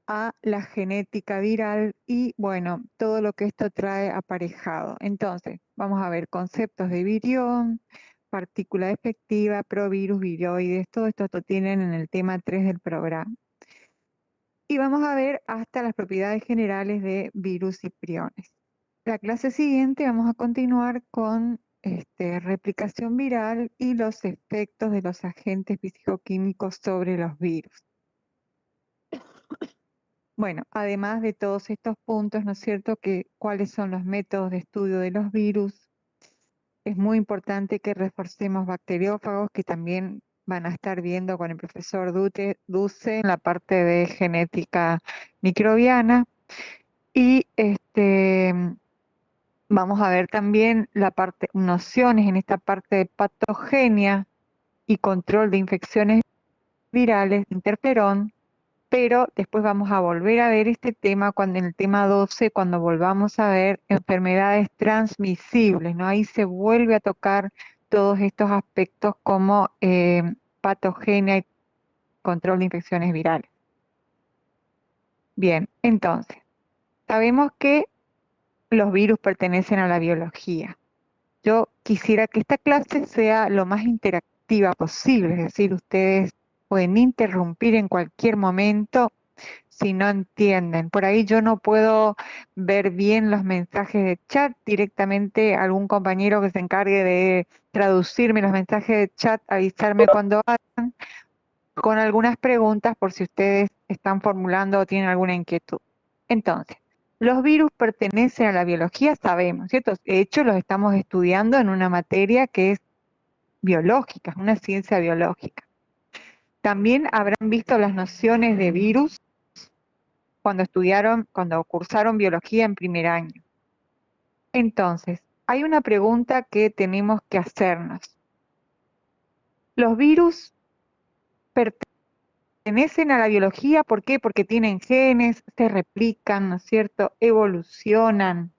a la genética viral y, bueno, todo lo que esto trae aparejado. Entonces, vamos a ver conceptos de virión, partícula efectiva, provirus, viroides, todo esto lo tienen en el tema 3 del programa. Y vamos a ver hasta las propiedades generales de virus y priones. La clase siguiente vamos a continuar con replicación viral y los efectos de los agentes físico-químicos sobre los virus. Bueno, además de todos estos puntos, ¿no es cierto?, que cuáles son los métodos de estudio de los virus. Es muy importante que reforcemos bacteriófagos, que también van a estar viendo con el profesor Duce en la parte de genética microbiana. Y vamos a ver también la parte, nociones en esta parte de patogenia y control de infecciones virales, interferón, pero después vamos a volver a ver este tema cuando en el tema 12, cuando volvamos a ver enfermedades transmisibles, ¿no? Ahí se vuelve a tocar todos estos aspectos como patogenia y control de infecciones virales. Bien, entonces, sabemos que los virus pertenecen a la biología. Yo quisiera que esta clase sea lo más interactiva posible, es decir, ustedes pueden interrumpir en cualquier momento si no entienden. Por ahí yo no puedo ver bien los mensajes de chat, directamente algún compañero que se encargue de traducirme los mensajes de chat, avisarme cuando hagan, con algunas preguntas por si ustedes están formulando o tienen alguna inquietud. Entonces, los virus pertenecen a la biología, sabemos, ¿cierto? De hecho, los estamos estudiando en una materia que es biológica, es una ciencia biológica. También habrán visto las nociones de virus cuando cursaron biología en primer año. Entonces, hay una pregunta que tenemos que hacernos. ¿Los virus pertenecen a la biología? ¿Por qué? Porque tienen genes, se replican, ¿no es cierto? Evolucionan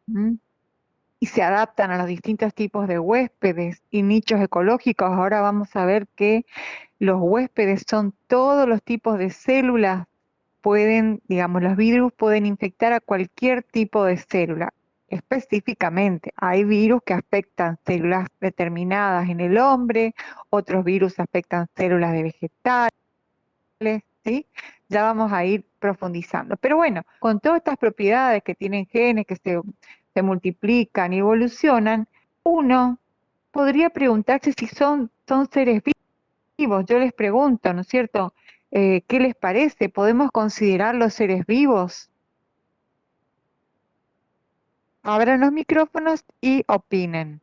y se adaptan a los distintos tipos de huéspedes y nichos ecológicos. Ahora vamos a ver que los huéspedes son todos los tipos de células. Los virus pueden infectar a cualquier tipo de célula. Específicamente, hay virus que afectan células determinadas en el hombre, otros virus afectan células de vegetales, ¿sí? Ya vamos a ir profundizando. Pero bueno, con todas estas propiedades que tienen genes, que se multiplican y evolucionan, uno podría preguntarse si son seres vivos. Yo les pregunto, ¿no es cierto? ¿Qué les parece? ¿Podemos considerarlos seres vivos? Abran los micrófonos y opinen.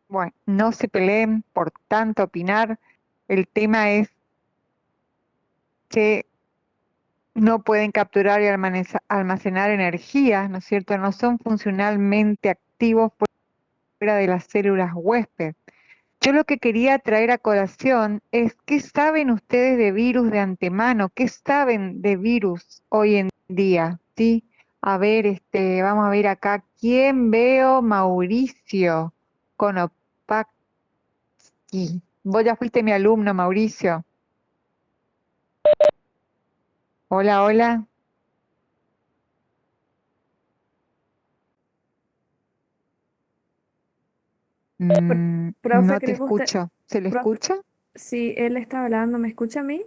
Bueno, no se peleen por tanto opinar. El tema es que no pueden capturar y almacenar energía, ¿no es cierto? No son funcionalmente activos fuera de las células huésped. Yo lo que quería traer a colación es qué saben ustedes de virus de antemano, qué saben de virus hoy en día, ¿sí? A ver, vamos a ver acá, ¿quién veo? Mauricio Konopaki. Vos ya fuiste mi alumno, Mauricio. Hola, hola. Profe, No que te le guste. escucho. ¿Se le Profe, escucha? si él está hablando, ¿me escucha a mí?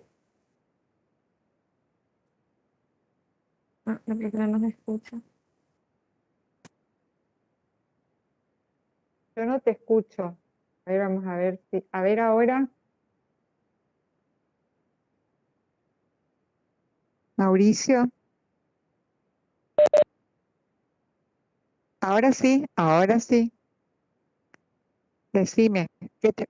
Ah, la profesora no me escucha. Yo no te escucho. A ver, vamos a ver si. A ver ahora. Mauricio. Ahora sí, ahora sí. Decime. ¿qué te-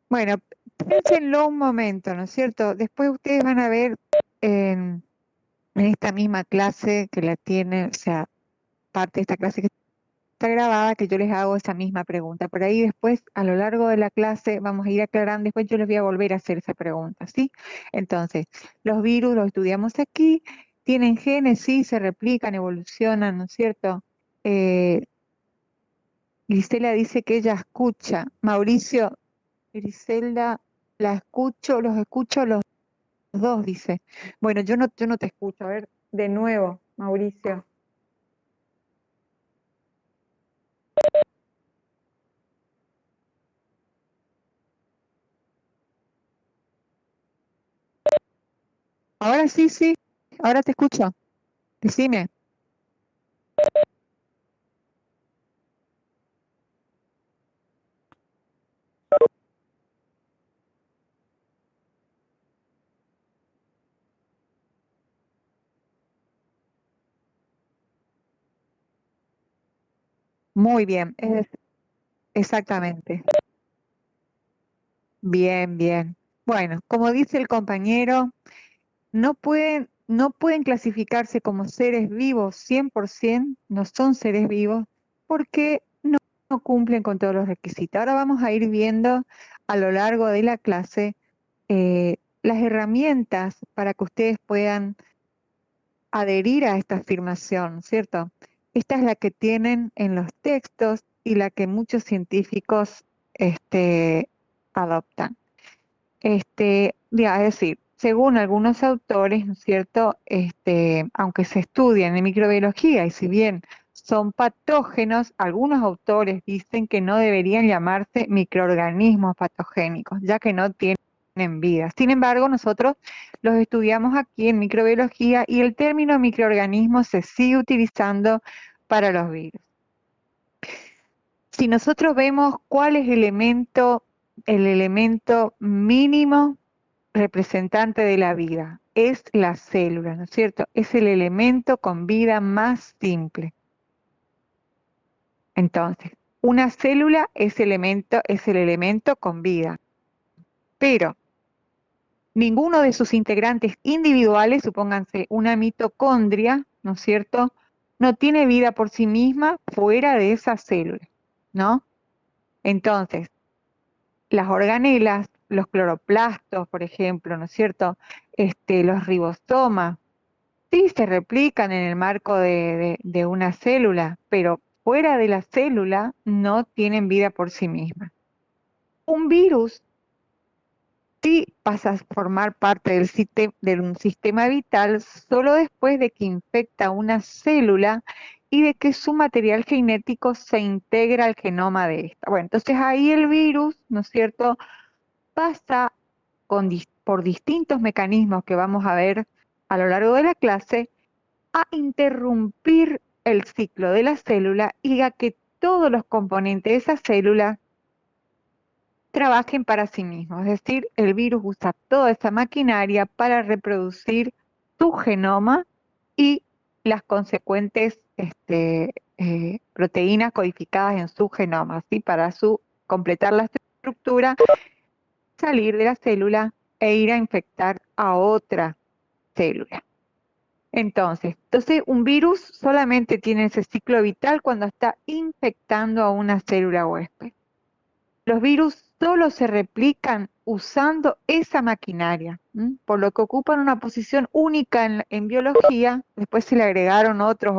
Bueno, piénsenlo un momento, ¿no es cierto? Después ustedes van a ver en en esta misma clase que la tiene, o sea, parte de esta clase que está grabada, que yo les hago esa misma pregunta. Por ahí después, a lo largo de la clase, vamos a ir aclarando, después yo les voy a volver a hacer esa pregunta, ¿sí? Entonces, los virus los estudiamos aquí, tienen genes, sí, se replican, evolucionan, ¿no es cierto? Eh, Grisela dice que ella escucha. Mauricio, Griselda, la escucho, los escucho los dos, dice. Bueno, yo no te escucho. A ver, de nuevo, Mauricio. Ahora sí, sí, ahora te escucho. Decime. Muy bien, exactamente. Bien, bien. Bueno, como dice el compañero, no pueden clasificarse como seres vivos 100%, no son seres vivos, porque no cumplen con todos los requisitos. Ahora vamos a ir viendo a lo largo de la clase las herramientas para que ustedes puedan adherir a esta afirmación, ¿cierto? Esta es la que tienen en los textos y la que muchos científicos adoptan. Es decir, según algunos autores, ¿no es cierto? Aunque se estudian en microbiología y si bien son patógenos, algunos autores dicen que no deberían llamarse microorganismos patogénicos, ya que no tienen vida. Sin embargo, nosotros los estudiamos aquí en microbiología y el término microorganismo se sigue utilizando para los virus. Si nosotros vemos cuál es el elemento mínimo representante de la vida, es la célula, ¿no es cierto? Es el elemento con vida más simple. Entonces, una célula es el elemento con vida, pero ninguno de sus integrantes individuales, supónganse una mitocondria, ¿no es cierto? No tiene vida por sí misma fuera de esa célula, ¿no? Entonces, las organelas, los cloroplastos, por ejemplo, ¿no es cierto? Los ribosomas, sí se replican en el marco de una célula, pero fuera de la célula no tienen vida por sí misma. Un virus sí pasa a formar parte de un sistema vital solo después de que infecta una célula y de que su material genético se integra al genoma de esta. Bueno, entonces ahí el virus, ¿no es cierto?, pasa por distintos mecanismos que vamos a ver a lo largo de la clase a interrumpir el ciclo de la célula y a que todos los componentes de esa célula trabajen para sí mismos. Es decir, el virus usa toda esa maquinaria para reproducir su genoma y las consecuentes proteínas codificadas en su genoma, ¿sí? Para completar la estructura, salir de la célula e ir a infectar a otra célula. Entonces, un virus solamente tiene ese ciclo vital cuando está infectando a una célula huésped. Los virus solo se replican usando esa maquinaria, por lo que ocupan una posición única en biología. Después se le agregaron otras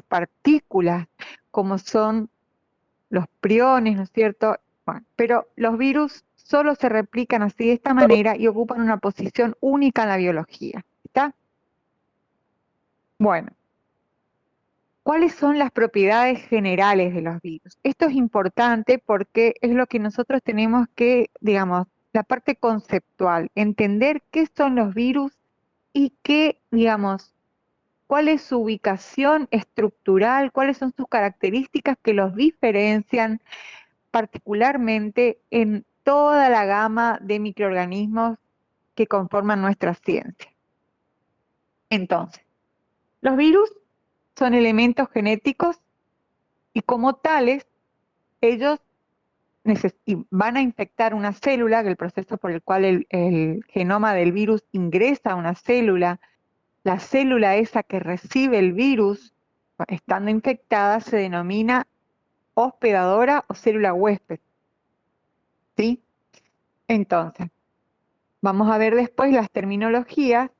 partículas, como son los priones, ¿no es cierto? Bueno, pero los virus solo se replican así de esta manera y ocupan una posición única en la biología. ¿Está? Bueno, ¿cuáles son las propiedades generales de los virus? Esto es importante porque es lo que nosotros tenemos que, digamos, la parte conceptual, entender qué son los virus y qué, digamos, cuál es su ubicación estructural, cuáles son sus características que los diferencian particularmente en toda la gama de microorganismos que conforman nuestra ciencia. Entonces, los virus son elementos genéticos y como tales, ellos y van a infectar una célula, que el proceso por el cual el genoma del virus ingresa a una célula, la célula esa que recibe el virus, estando infectada, se denomina hospedadora o célula huésped, ¿sí? Entonces, vamos a ver después las terminologías,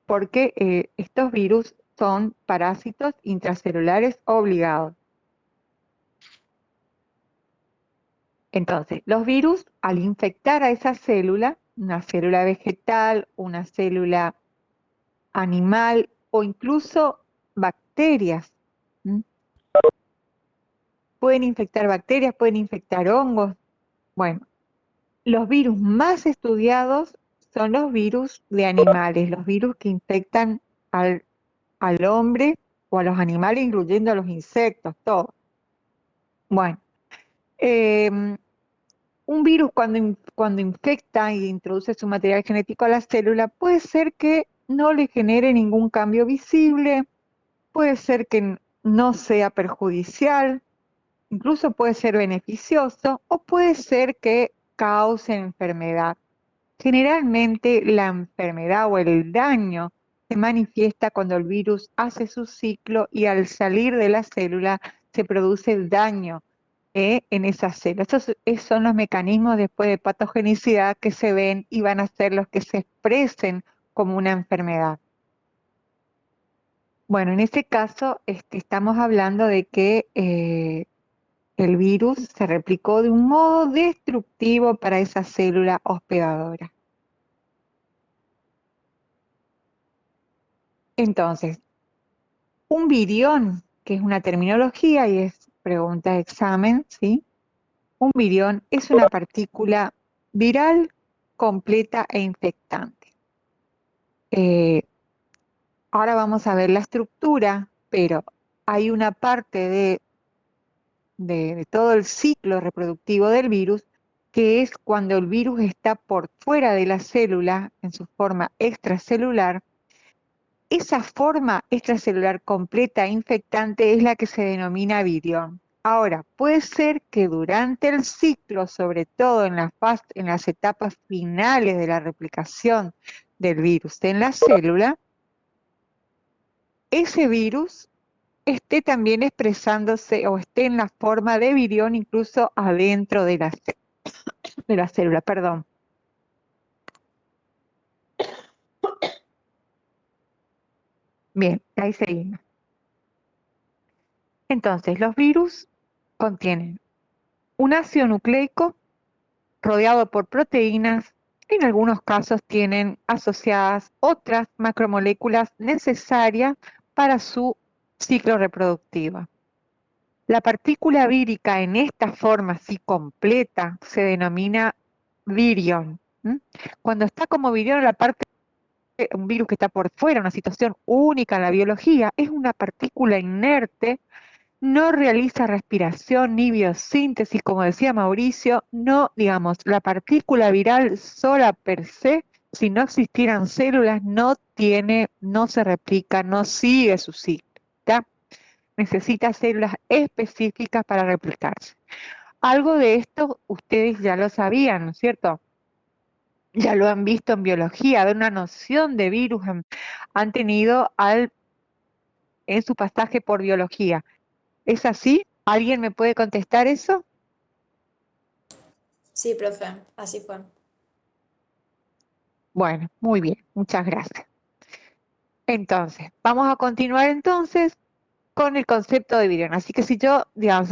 porque estos virus son parásitos intracelulares obligados. Entonces, los virus, al infectar a esa célula, una célula vegetal, una célula animal o incluso bacterias, ¿m? Pueden infectar bacterias, pueden infectar hongos. Bueno, los virus más estudiados son los virus de animales, los virus que infectan al hombre o a los animales, incluyendo a los insectos, todo. Bueno, em, un virus cuando infecta y introduce su material genético a la célula, puede ser que no le genere ningún cambio visible, puede ser que no sea perjudicial, incluso puede ser beneficioso o puede ser que cause enfermedad. Generalmente la enfermedad o el daño se manifiesta cuando el virus hace su ciclo y al salir de la célula se produce el daño en esa célula. Estos son los mecanismos después de patogenicidad que se ven y van a ser los que se expresen como una enfermedad. Bueno, en este caso estamos hablando de que el virus se replicó de un modo destructivo para esa célula hospedadora. Entonces, un virión, que es una terminología y es pregunta de examen, ¿sí? Un virión es una partícula viral completa e infectante. Ahora vamos a ver la estructura, pero hay una parte de todo el ciclo reproductivo del virus que es cuando el virus está por fuera de la célula en su forma extracelular. Esa forma extracelular completa e infectante es la que se denomina virión. Ahora, puede ser que durante el ciclo, sobre todo en las etapas finales de la replicación del virus en la célula, ese virus esté también expresándose o esté en la forma de virión incluso adentro de la célula, perdón. Bien, ahí seguimos. Entonces, los virus contienen un ácido nucleico rodeado por proteínas. En algunos casos tienen asociadas otras macromoléculas necesarias para su ciclo reproductivo. La partícula vírica en esta forma así completa se denomina virión. Cuando está como virión la parte, un virus que está por fuera, una situación única en la biología, es una partícula inerte, no realiza respiración ni biosíntesis, como decía Mauricio, no, digamos, la partícula viral sola per se, si no existieran células, no se replica, no sigue su ciclo, ¿tá? Necesita células específicas para replicarse. Algo de esto ustedes ya lo sabían, ¿no es cierto? Ya lo han visto en biología, de una noción de virus han tenido en su pasaje por biología. ¿Es así? ¿Alguien me puede contestar eso? Sí, profe, así fue. Bueno, muy bien, muchas gracias. Entonces, vamos a continuar entonces con el concepto de virión. Así que si yo, digamos,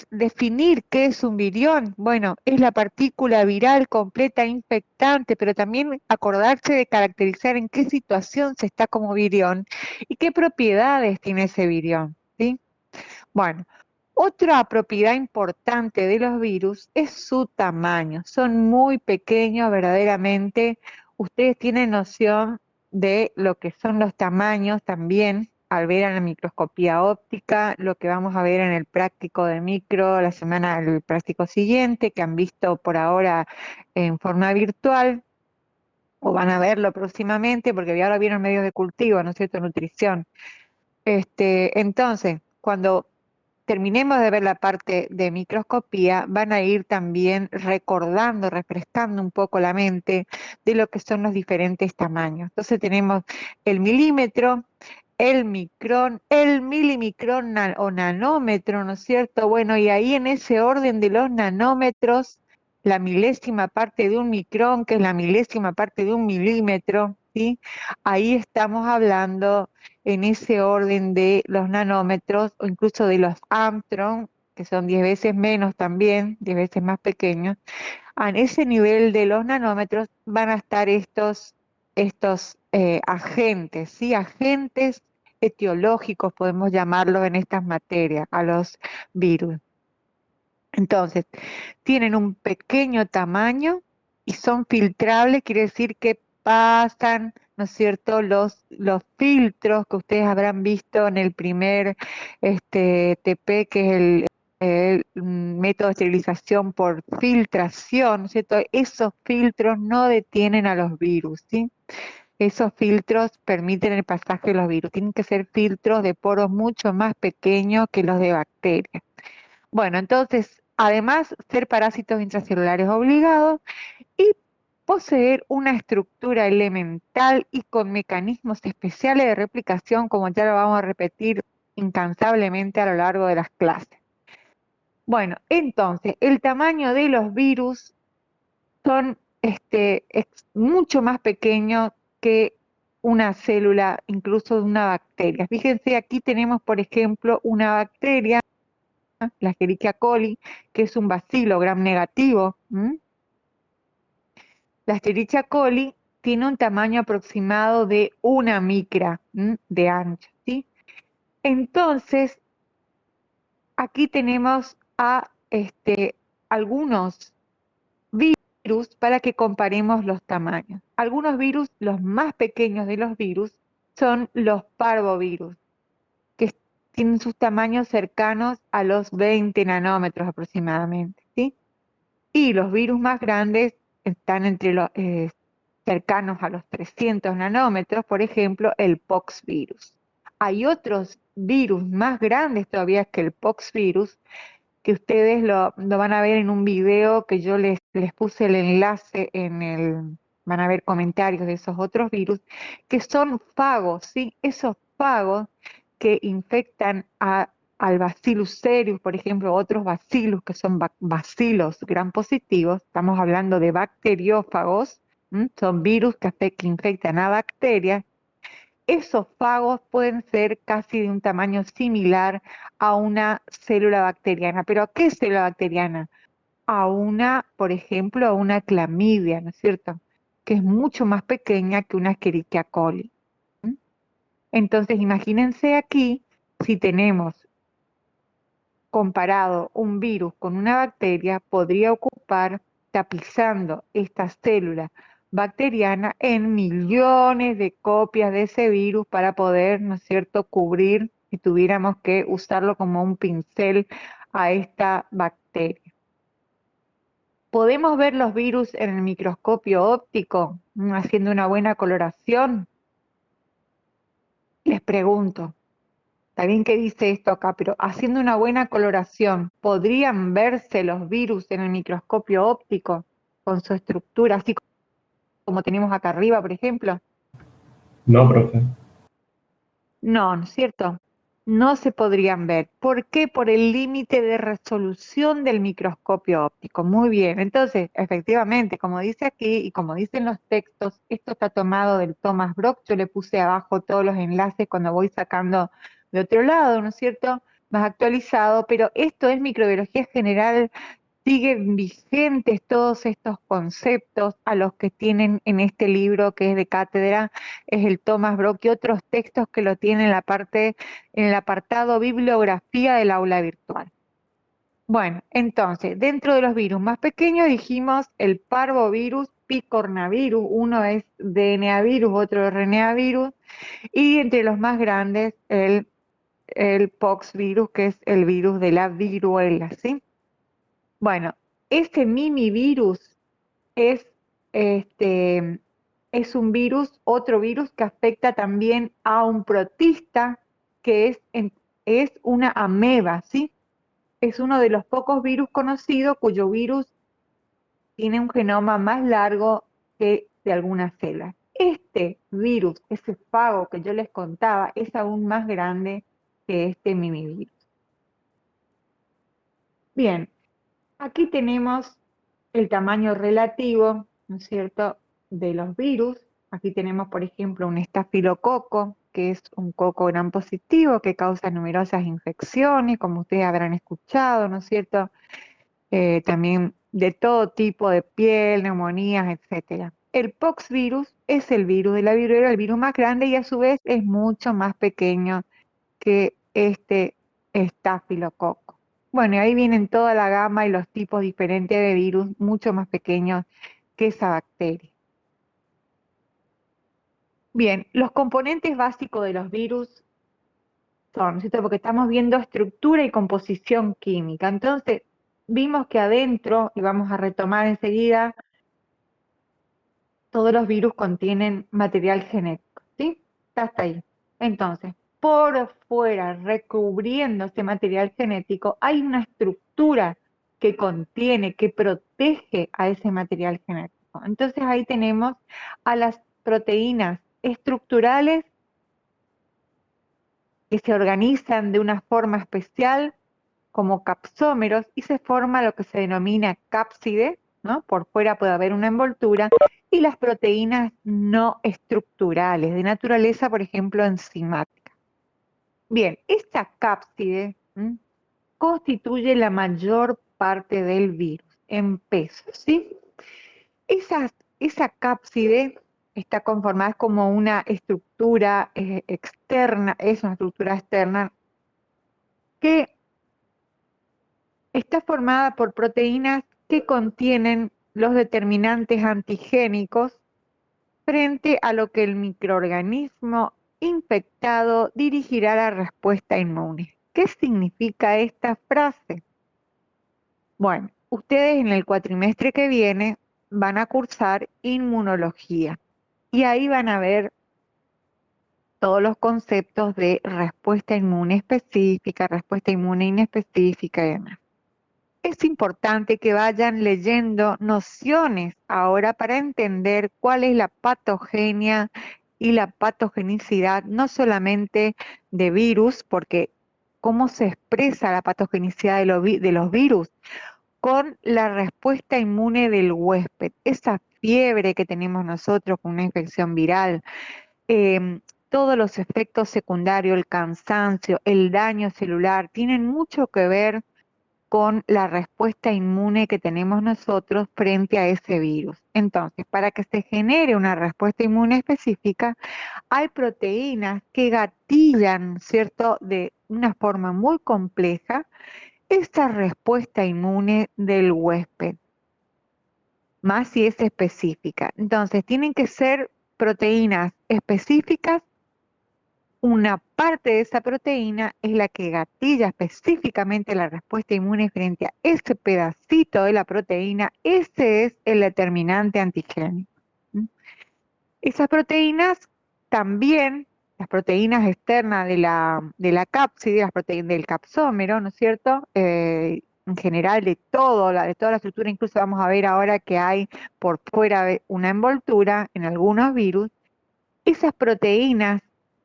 definir qué es un virión, bueno, es la partícula viral completa infectante, pero también acordarse de caracterizar en qué situación se está como virión y qué propiedades tiene ese virión, ¿sí? Bueno, otra propiedad importante de los virus es su tamaño. Son muy pequeños verdaderamente. Ustedes tienen noción de lo que son los tamaños también al ver en la microscopía óptica, lo que vamos a ver en el práctico de micro el práctico siguiente, que han visto por ahora en forma virtual, o van a verlo próximamente, porque ahora vienen medios de cultivo, ¿no es cierto?, nutrición. Entonces, cuando terminemos de ver la parte de microscopía, van a ir también recordando, refrescando un poco la mente de lo que son los diferentes tamaños. Entonces tenemos el milímetro, el micrón, el milimicrón o nanómetro, ¿no es cierto? Bueno, y ahí en ese orden de los nanómetros, la milésima parte de un micrón, que es la milésima parte de un milímetro, ¿sí? Ahí estamos hablando en ese orden de los nanómetros o incluso de los Armstrong, que son 10 veces menos también, 10 veces más pequeños. En ese nivel de los nanómetros van a estar estos agentes, ¿sí? Agentes etiológicos, podemos llamarlos en estas materias, a los virus. Entonces, tienen un pequeño tamaño y son filtrables, quiere decir que pasan, ¿no es cierto?, los filtros que ustedes habrán visto en el primer TP, que es el método de esterilización por filtración, ¿no es cierto? Esos filtros no detienen a los virus, ¿sí? Esos filtros permiten el pasaje de los virus. Tienen que ser filtros de poros mucho más pequeños que los de bacterias. Bueno, entonces, además, ser parásitos intracelulares obligados y poseer una estructura elemental y con mecanismos especiales de replicación, como ya lo vamos a repetir incansablemente a lo largo de las clases. Bueno, entonces, el tamaño de los virus son mucho más pequeños que una célula, incluso de una bacteria. Fíjense, aquí tenemos, por ejemplo, una bacteria, la Escherichia coli, que es un bacilo gram negativo. La Escherichia coli tiene un tamaño aproximado de 1 micra de ancho, ¿sí? Entonces, aquí tenemos a algunos virus para que comparemos los tamaños. Algunos virus, los más pequeños de los virus, son los parvovirus, que tienen sus tamaños cercanos a los 20 nanómetros aproximadamente, ¿sí? Y los virus más grandes están entre los cercanos a los 300 nanómetros, por ejemplo, el poxvirus. Hay otros virus más grandes todavía que el poxvirus, que ustedes lo van a ver en un video que yo les puse el enlace van a ver comentarios de esos otros virus, que son fagos, ¿sí? Esos fagos que infectan al Bacillus cereus, por ejemplo, otros bacillus que son bacilos gram positivos, estamos hablando de bacteriófagos, son virus que infectan a bacterias. Esos fagos pueden ser casi de un tamaño similar a una célula bacteriana. ¿Pero a qué célula bacteriana? A una, por ejemplo, a una clamidia, ¿no es cierto? Que es mucho más pequeña que una Escherichia coli. Entonces, imagínense aquí, si tenemos comparado un virus con una bacteria, podría ocupar, tapizando esta célula bacteriana, en millones de copias de ese virus para poder, ¿no es cierto?, cubrir, si tuviéramos que usarlo como un pincel, a esta bacteria. ¿Podemos ver los virus en el microscopio óptico, haciendo una buena coloración? Les pregunto. Está bien que dice esto acá, pero haciendo una buena coloración, ¿podrían verse los virus en el microscopio óptico con su estructura, así como tenemos acá arriba, por ejemplo? No, profe. No, ¿no es cierto? No se podrían ver. ¿Por qué? Por el límite de resolución del microscopio óptico. Muy bien. Entonces, efectivamente, como dice aquí y como dicen los textos, esto está tomado del Thomas Brock. Yo le puse abajo todos los enlaces cuando voy sacando de otro lado, ¿no es cierto? Más actualizado, pero esto es microbiología general. Siguen vigentes todos estos conceptos a los que tienen en este libro que es de cátedra, es el Thomas Brock, y otros textos que lo tienen en el apartado bibliografía del aula virtual. Bueno, entonces, dentro de los virus más pequeños dijimos el parvovirus, picornavirus, uno es DNA virus, otro RNA virus, y entre los más grandes el poxvirus, que es el virus de la viruela, ¿sí? Bueno, este mimivirus es, es un virus, otro virus que afecta también a un protista, que es una ameba, ¿sí? es uno de los pocos virus conocidos cuyo virus tiene un genoma más largo que de algunas células. Este virus, ese fago que yo les contaba, es aún más grande que este minivirus. Bien, aquí tenemos el tamaño relativo, ¿no es cierto?, de los virus. Aquí tenemos, por ejemplo, un estafilococo, que es un coco gram positivo que causa numerosas infecciones, como ustedes habrán escuchado, ¿no es cierto? También de todo tipo de piel, neumonías, etcétera. El poxvirus es el virus de la viruela, el virus más grande y a su vez es mucho más pequeño que este estafilococo. Bueno, y ahí vienen toda la gama y los tipos diferentes de virus, mucho más pequeños que esa bacteria. Bien, los componentes básicos de los virus son, ¿cierto? Porque estamos viendo estructura y composición química. Entonces, vimos que adentro, y vamos a retomar enseguida, todos los virus contienen material genético, ¿sí? Hasta ahí. Entonces, por fuera, recubriendo ese material genético, hay una estructura que contiene, que protege a ese material genético. Entonces ahí tenemos a las proteínas estructurales que se organizan de una forma especial como capsómeros y se forma lo que se denomina cápside, ¿no? Por fuera puede haber una envoltura, y las proteínas no estructurales, de naturaleza, por ejemplo, enzimática. Bien, esta cápside constituye la mayor parte del virus en peso, ¿sí? Esa cápside está conformada como una estructura externa, es una estructura externa que está formada por proteínas que contienen los determinantes antigénicos frente a lo que el microorganismo infectado dirigirá la respuesta inmune. ¿Qué significa esta frase? Bueno, ustedes en el cuatrimestre que viene van a cursar inmunología y ahí van a ver todos los conceptos de respuesta inmune específica, respuesta inmune inespecífica y demás. Es importante que vayan leyendo nociones ahora para entender cuál es la patogenia y la patogenicidad, no solamente de virus, porque cómo se expresa la patogenicidad de los virus con la respuesta inmune del huésped, esa fiebre que tenemos nosotros con una infección viral, todos los efectos secundarios, el cansancio, el daño celular, tienen mucho que ver con la respuesta inmune que tenemos nosotros frente a ese virus. Entonces, para que se genere una respuesta inmune específica, hay proteínas que gatillan, ¿cierto?, de una forma muy compleja, esta respuesta inmune del huésped, más si es específica. Entonces, tienen que ser proteínas específicas. Una parte de esa proteína es la que gatilla específicamente la respuesta inmune frente a ese pedacito de la proteína. Ese es el determinante antigénico. Esas proteínas también, las proteínas externas de la cápside, las proteínas del capsómero, ¿no es cierto? En general de toda la estructura, incluso vamos a ver ahora que hay por fuera una envoltura en algunos virus. Esas proteínas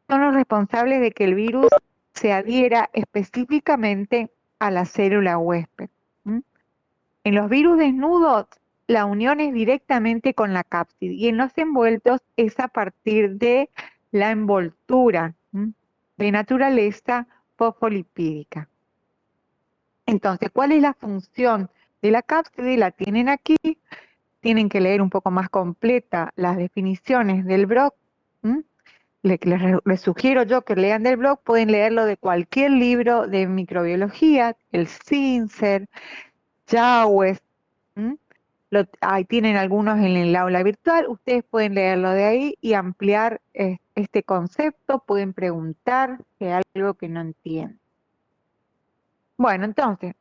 son los responsables de que el virus se adhiera específicamente a la célula huésped. En los virus desnudos, la unión es directamente con la cápside y en los envueltos es a partir de la envoltura de naturaleza fosfolipídica. Entonces, ¿cuál es la función de la cápside? La tienen aquí. Tienen que leer un poco más completa las definiciones del Brock. Les sugiero yo que lean del blog, pueden leerlo de cualquier libro de microbiología, el Sincer, Jawes, ahí tienen algunos en el aula virtual, ustedes pueden leerlo de ahí y ampliar este concepto, pueden preguntar si hay algo que no entienden. Bueno, entonces,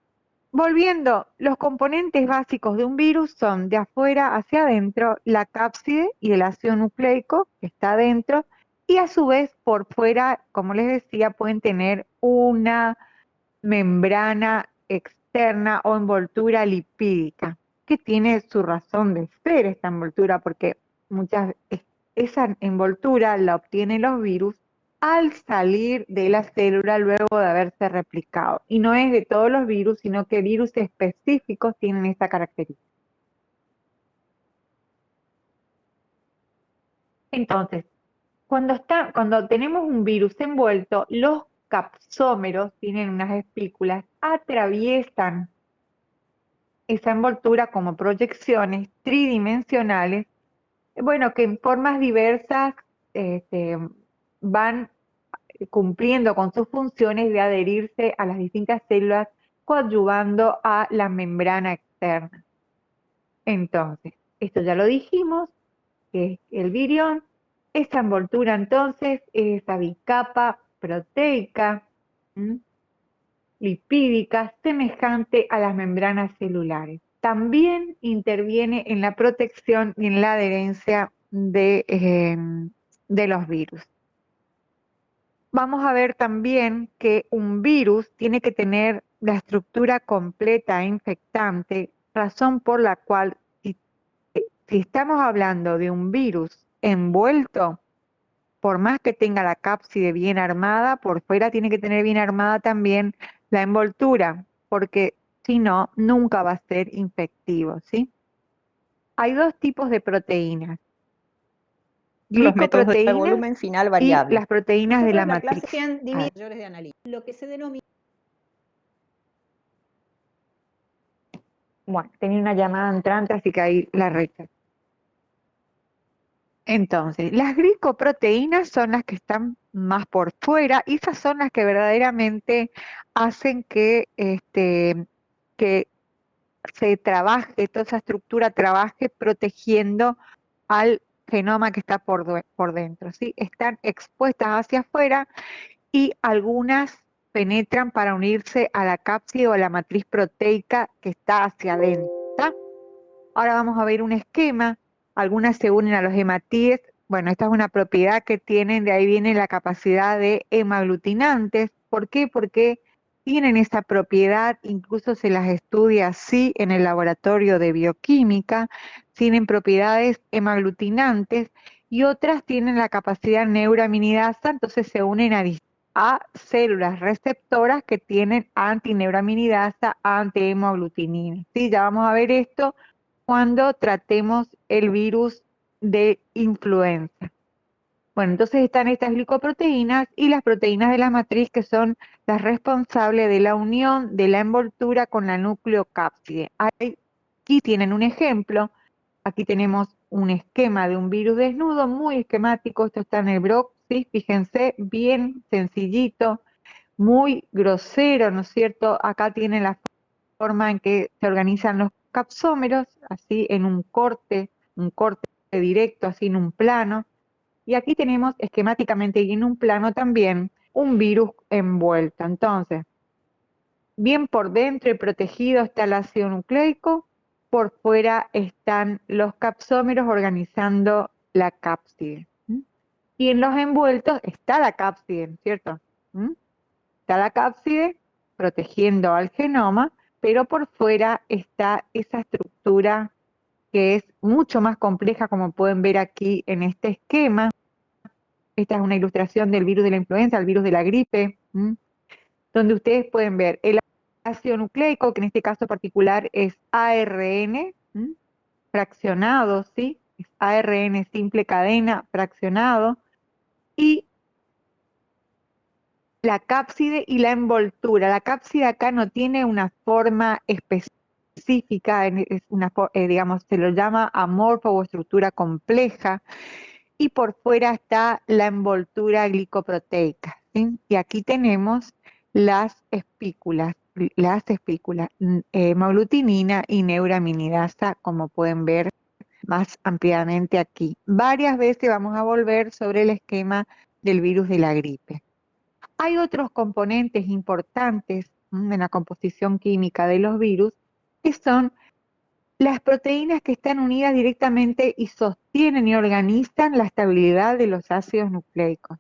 volviendo, los componentes básicos de un virus son de afuera hacia adentro, la cápside y el ácido nucleico que está adentro, y a su vez por fuera, como les decía, pueden tener una membrana externa o envoltura lipídica, que tiene su razón de ser esta envoltura, porque esa envoltura la obtienen los virus al salir de la célula luego de haberse replicado. Y no es de todos los virus, sino que virus específicos tienen esta característica. Entonces, cuando tenemos un virus envuelto, los capsómeros tienen unas espículas, atraviesan esa envoltura como proyecciones tridimensionales, bueno, que en formas diversas van cumpliendo con sus funciones de adherirse a las distintas células, coadyuvando a la membrana externa. Entonces, esto ya lo dijimos, que es el virión. Esta envoltura entonces es esa bicapa proteica, lipídica, semejante a las membranas celulares. También interviene en la protección y en la adherencia de los virus. Vamos a ver también que un virus tiene que tener la estructura completa e infectante, razón por la cual si estamos hablando de un virus envuelto, por más que tenga la cápside bien armada, por fuera tiene que tener bien armada también la envoltura, porque si no, nunca va a ser infectivo, ¿sí? Hay dos tipos de proteínas: Los métodos de glicoproteínas volumen final y variable. las proteínas de la Nosotros la matriz. clase 100 divide mayores de análisis, lo que se denomina. Bueno, tenía una llamada entrante, así que ahí la rechacé. Entonces, las glicoproteínas son las que están más por fuera y esas son las que verdaderamente hacen que se trabaje, toda esa estructura trabaje protegiendo al genoma que está por dentro, ¿sí? Están expuestas hacia afuera y algunas penetran para unirse a la cápside o a la matriz proteica que está hacia adentro, ¿tá? Ahora vamos a ver un esquema. Algunas se unen a los hematíes. Bueno, esta es una propiedad que tienen, de ahí viene la capacidad de hemaglutinantes. ¿Por qué? Porque tienen esa propiedad, incluso se las estudia así en el laboratorio de bioquímica, tienen propiedades hemaglutinantes y otras tienen la capacidad neuraminidasa, entonces se unen a células receptoras que tienen antineuraminidasa, antihemaglutinina. ¿Sí? Ya vamos a ver esto cuando tratemos el virus de influenza. Bueno, entonces están estas glicoproteínas y las proteínas de la matriz, que son las responsables de la unión de la envoltura con la nucleocápside. Aquí tienen un ejemplo. Aquí tenemos un esquema de un virus desnudo, muy esquemático. Esto está en el Brock, ¿sí? Fíjense, bien sencillito, muy grosero, ¿no es cierto? Acá tienen la forma en que se organizan los capsómeros, así en un corte directo, así en un plano. Y aquí tenemos esquemáticamente y en un plano también un virus envuelto. Entonces, bien por dentro y protegido está el ácido nucleico, por fuera están los capsómeros organizando la cápside. Y en los envueltos está la cápside, ¿cierto? Está la cápside protegiendo al genoma, pero por fuera está esa estructura que es mucho más compleja, como pueden ver aquí en este esquema. Esta es una ilustración del virus de la influenza, el virus de la gripe, donde ustedes pueden ver el ácido nucleico, que en este caso particular es ARN, fraccionado, ¿sí? Es ARN simple cadena fraccionado, y la cápside y la envoltura. La cápside acá no tiene una forma específica, es digamos, se lo llama amorfo o estructura compleja, y por fuera está la envoltura glicoproteica, ¿sí? Y aquí tenemos las espículas, hemaglutinina y neuraminidasa, como pueden ver más ampliamente aquí. Varias veces vamos a volver sobre el esquema del virus de la gripe. Hay otros componentes importantes en la composición química de los virus, que son las proteínas que están unidas directamente y sostienen y organizan la estabilidad de los ácidos nucleicos.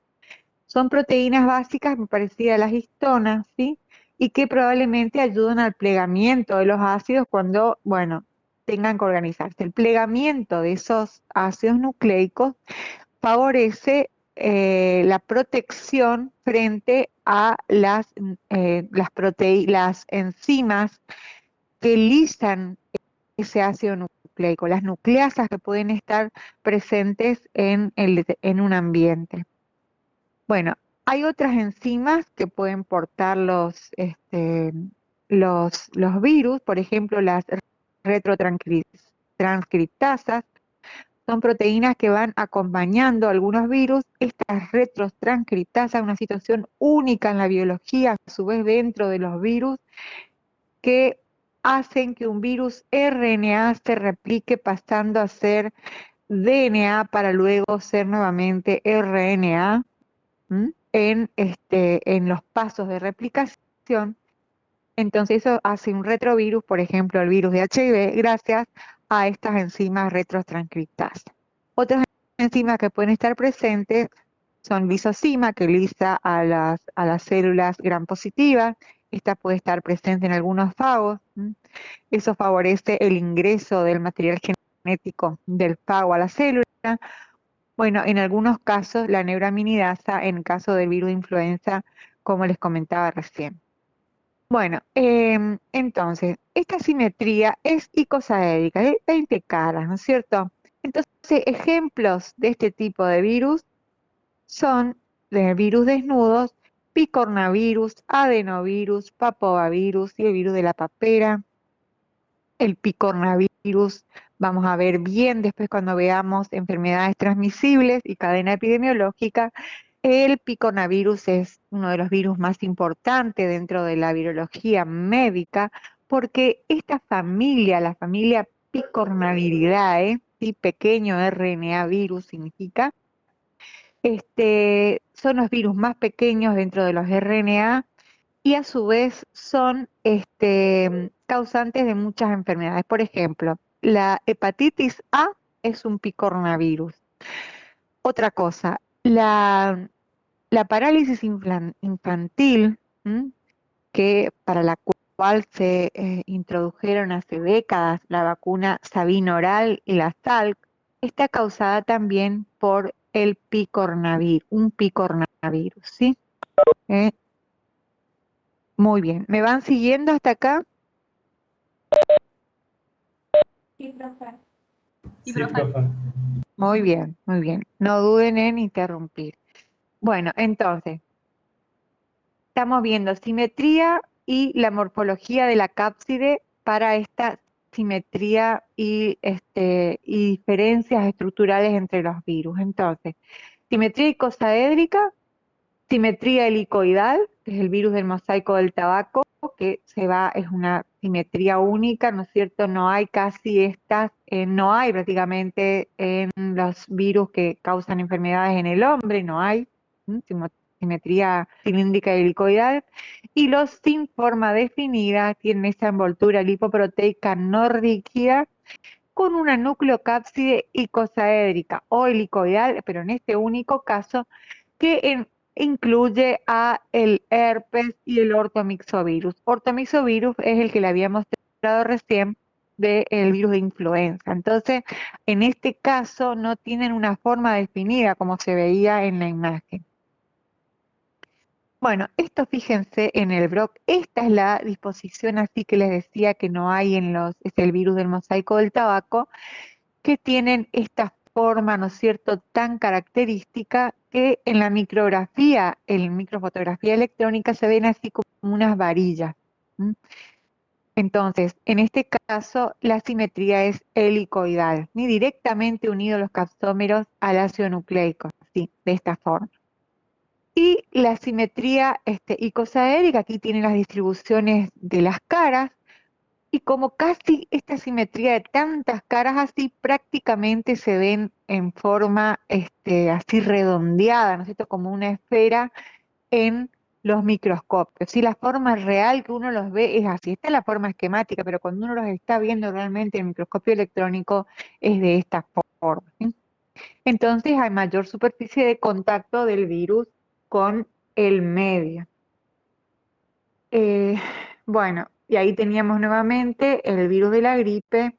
Son proteínas básicas parecidas a las histonas, ¿sí? y que probablemente ayudan al plegamiento de los ácidos cuando, bueno, tengan que organizarse. El plegamiento de esos ácidos nucleicos favorece la protección frente a las enzimas que lisan ese ácido nucleico, las nucleasas que pueden estar presentes en un ambiente. Bueno, hay otras enzimas que pueden portar los virus, por ejemplo, las retrotranscriptasas, son proteínas que van acompañando a algunos virus. Estas retrotranscriptasas, una situación única en la biología, a su vez dentro de los virus, que hacen que un virus RNA se replique pasando a ser DNA para luego ser nuevamente RNA en los pasos de replicación. Entonces eso hace un retrovirus, por ejemplo, el virus de HIV, gracias a estas enzimas retrotranscriptasas. Otras enzimas que pueden estar presentes son lisozima, que lisa a las células gram positivas. Esta puede estar presente en algunos fagos. Eso favorece el ingreso del material genético del fago a la célula. Bueno, en algunos casos la neuraminidasa, en caso del virus de influenza, como les comentaba recién. Bueno, entonces, esta simetría es icosaédrica, de 20 caras, ¿no es cierto? Entonces, ejemplos de este tipo de virus son de virus desnudos, picornavirus, adenovirus, papovavirus y el virus de la papera. El picornavirus, vamos a ver bien después cuando veamos enfermedades transmisibles y cadena epidemiológica. El picornavirus es uno de los virus más importantes dentro de la virología médica porque esta familia, la familia Picornaviridae, ¿sí? Pequeño RNA virus significa, son los virus más pequeños dentro de los RNA y a su vez son causantes de muchas enfermedades. Por ejemplo, la hepatitis A es un picornavirus. Otra cosa, la parálisis infantil, que para la cual se introdujeron hace décadas la vacuna Sabin oral y la Salk, está causada también por el picornavirus, un picornavirus, ¿sí? Muy bien, ¿me van siguiendo hasta acá? Sí, profe. Sí, profe. Muy bien, muy bien. No duden en interrumpir. Bueno, entonces, estamos viendo simetría y la morfología de la cápside para esta simetría y diferencias estructurales entre los virus. Entonces, simetría icosaédrica, simetría helicoidal, que es el virus del mosaico del tabaco, que es una simetría única, ¿no es cierto? No hay casi no hay prácticamente en los virus que causan enfermedades en el hombre, no hay simetría cilíndrica y helicoidal. Y los sin forma definida tienen esa envoltura lipoproteica no rígida con una nucleocápside icosaédrica o helicoidal, pero en este único caso que incluye a el herpes y el ortomixovirus. Ortomixovirus es el que le había mostrado recién del virus de influenza. Entonces, en este caso no tienen una forma definida como se veía en la imagen. Bueno, esto fíjense en el BROC, esta es la disposición así que les decía que no hay es el virus del mosaico del tabaco, que tienen esta forma, ¿no es cierto?, tan característica que en la micrografía, en microfotografía electrónica se ven así como unas varillas. Entonces, en este caso, la simetría es helicoidal, ni directamente unidos los capsómeros al ácido nucleico, así, de esta forma. Y la simetría icosaédrica, aquí tienen las distribuciones de las caras, y como casi esta simetría de tantas caras así prácticamente se ven en forma así redondeada, ¿no es cierto? Como una esfera en los microscopios. Si la forma real que uno los ve es así, esta es la forma esquemática, pero cuando uno los está viendo realmente en el microscopio electrónico es de esta forma, ¿sí? Entonces hay mayor superficie de contacto del virus con el medio. Bueno, y ahí teníamos nuevamente el virus de la gripe,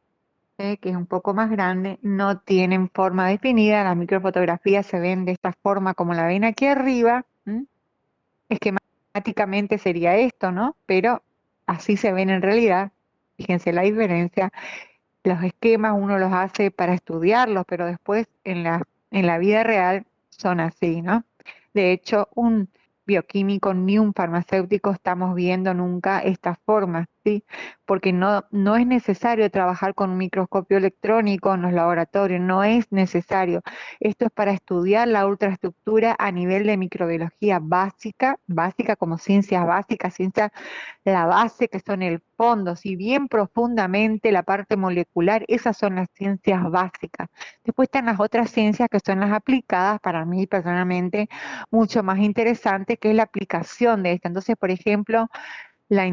que es un poco más grande, no tienen forma definida, las microfotografías se ven de esta forma como la ven aquí arriba, esquemáticamente sería esto, ¿no? Pero así se ven en realidad, fíjense la diferencia. Los esquemas uno los hace para estudiarlos, pero después en la vida real son así, ¿no? De hecho, un bioquímico ni un farmacéutico estamos viendo nunca esta forma, ¿sí? Porque no es necesario trabajar con un microscopio electrónico en los laboratorios, no es necesario. Esto es para estudiar la ultraestructura a nivel de microbiología básica, básica como ciencias básicas, ciencias la base, que son el fondo, si bien profundamente la parte molecular, esas son las ciencias básicas. Después están las otras ciencias que son las aplicadas, para mí personalmente, mucho más interesante, que es la aplicación de esta. Entonces, por ejemplo, las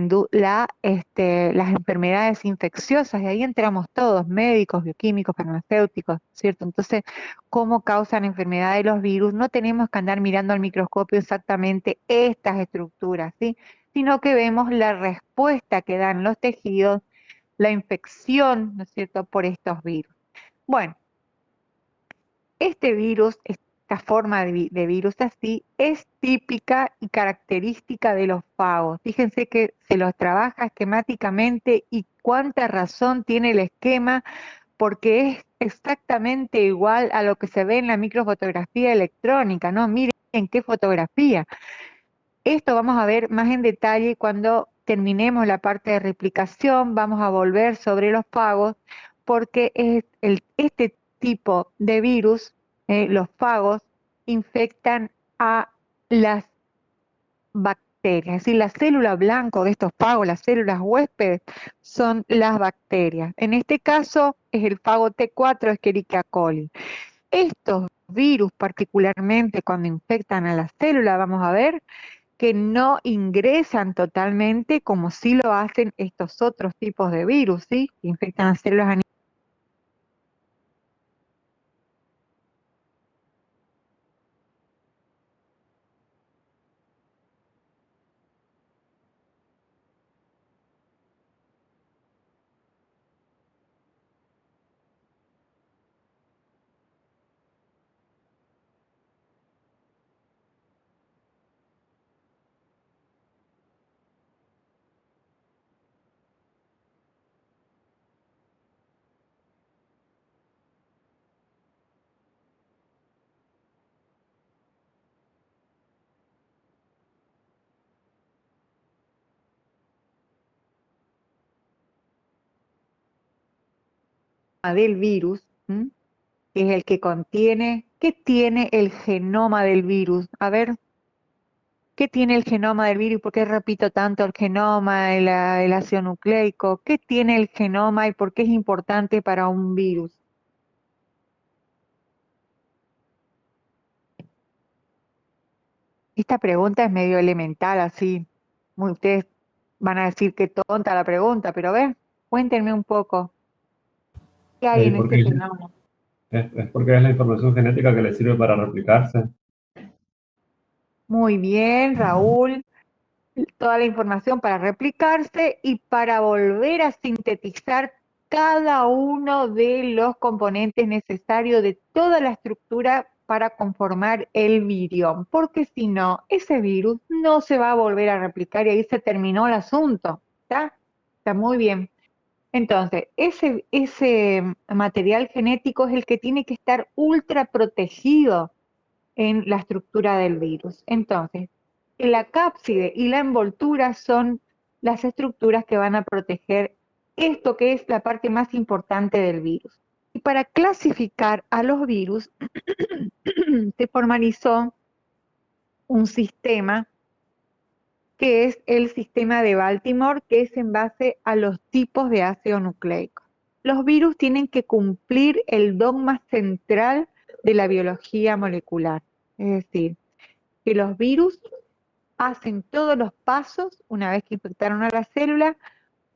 enfermedades infecciosas, y ahí entramos todos, médicos, bioquímicos, farmacéuticos, ¿cierto? Entonces, ¿cómo causan enfermedades los virus? No tenemos que andar mirando al microscopio exactamente estas estructuras, ¿sí? Sino que vemos la respuesta que dan los tejidos, la infección, ¿no es cierto?, por estos virus. Bueno, este virus, esta forma de virus así, es típica y característica de los fagos. Fíjense que se los trabaja esquemáticamente y cuánta razón tiene el esquema, porque es exactamente igual a lo que se ve en la microfotografía electrónica, ¿no? Miren qué fotografía. Esto vamos a ver más en detalle cuando terminemos la parte de replicación, vamos a volver sobre los fagos, porque este tipo de virus, los fagos, infectan a las bacterias, es decir, la célula blanco de estos fagos, las células huéspedes, son las bacterias. En este caso es el fago T4, Escherichia coli. Estos virus particularmente cuando infectan a la célula, vamos a ver, que no ingresan totalmente como sí lo hacen estos otros tipos de virus, ¿sí? Que infectan a células del virus, ¿m? Que es el que contiene, ¿qué tiene el genoma del virus? A ver, ¿qué tiene el genoma del virus? ¿Por qué repito tanto el genoma, el ácido nucleico? ¿Qué tiene el genoma y por qué es importante para un virus? Esta pregunta es medio elemental, así. Ustedes van a decir que tonta la pregunta, pero a ver, cuéntenme un poco. ¿Qué hay en Porque este genoma? es porque es la información genética que le sirve para replicarse. Muy bien, Raúl. Toda la información para replicarse y para volver a sintetizar cada uno de los componentes necesarios de toda la estructura para conformar el virión, porque si no, ese virus no se va a volver a replicar y ahí se terminó el asunto. ¿Está? Está muy bien. Entonces, ese material genético es el que tiene que estar ultra protegido en la estructura del virus. Entonces, la cápside y la envoltura son las estructuras que van a proteger esto que es la parte más importante del virus. Y para clasificar a los virus, se formalizó un sistema que es el sistema de Baltimore, que es en base a los tipos de ácido nucleico. Los virus tienen que cumplir el dogma central de la biología molecular, es decir, que los virus hacen todos los pasos una vez que infectaron a la célula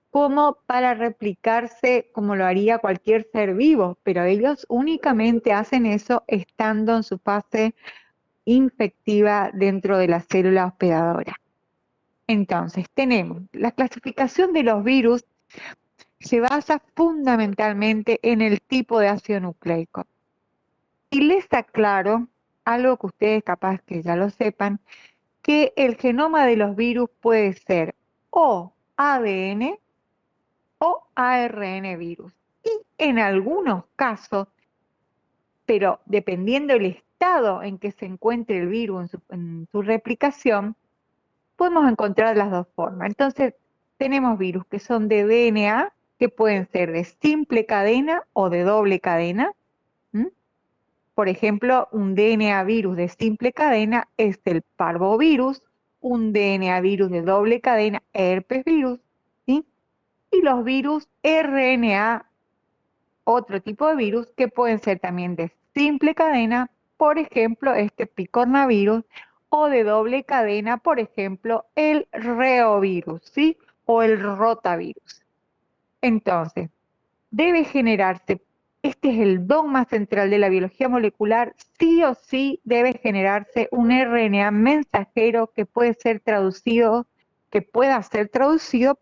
como para replicarse como lo haría cualquier ser vivo, pero ellos únicamente hacen eso estando en su fase infectiva dentro de la célula hospedadora. Entonces, tenemos la clasificación de los virus se basa fundamentalmente en el tipo de ácido nucleico. Y les aclaro algo que ustedes capaz que ya lo sepan, que el genoma de los virus puede ser o ADN o ARN virus. Y en algunos casos, pero dependiendo del estado en que se encuentre el virus en su replicación, podemos encontrar las dos formas. Entonces, tenemos virus que son de DNA, que pueden ser de simple cadena o de doble cadena. Por ejemplo, un DNA virus de simple cadena es el parvovirus, un DNA virus de doble cadena, herpes virus, ¿sí? Y los virus RNA, otro tipo de virus que pueden ser también de simple cadena, por ejemplo, este picornavirus, o de doble cadena, por ejemplo, el reovirus, ¿sí? O el rotavirus. Entonces, debe generarse, este es el dogma central de la biología molecular, sí o sí debe generarse un RNA mensajero que pueda ser traducido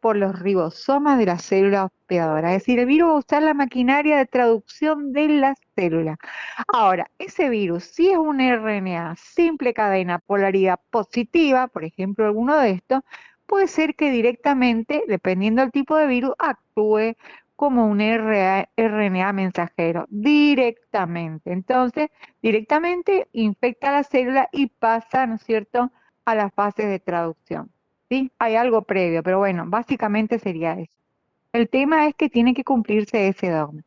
por los ribosomas de la célula hospedadora. Es decir, el virus va a usar la maquinaria de traducción de la célula. Ahora, ese virus, si es un RNA simple cadena polaridad positiva, por ejemplo, alguno de estos, puede ser que directamente, dependiendo del tipo de virus, actúe como un RNA mensajero, directamente. Entonces, directamente infecta la célula y pasa, ¿no es cierto?, a las fases de traducción. ¿Sí? Hay algo previo, pero bueno, básicamente sería eso. El tema es que tiene que cumplirse ese dogma.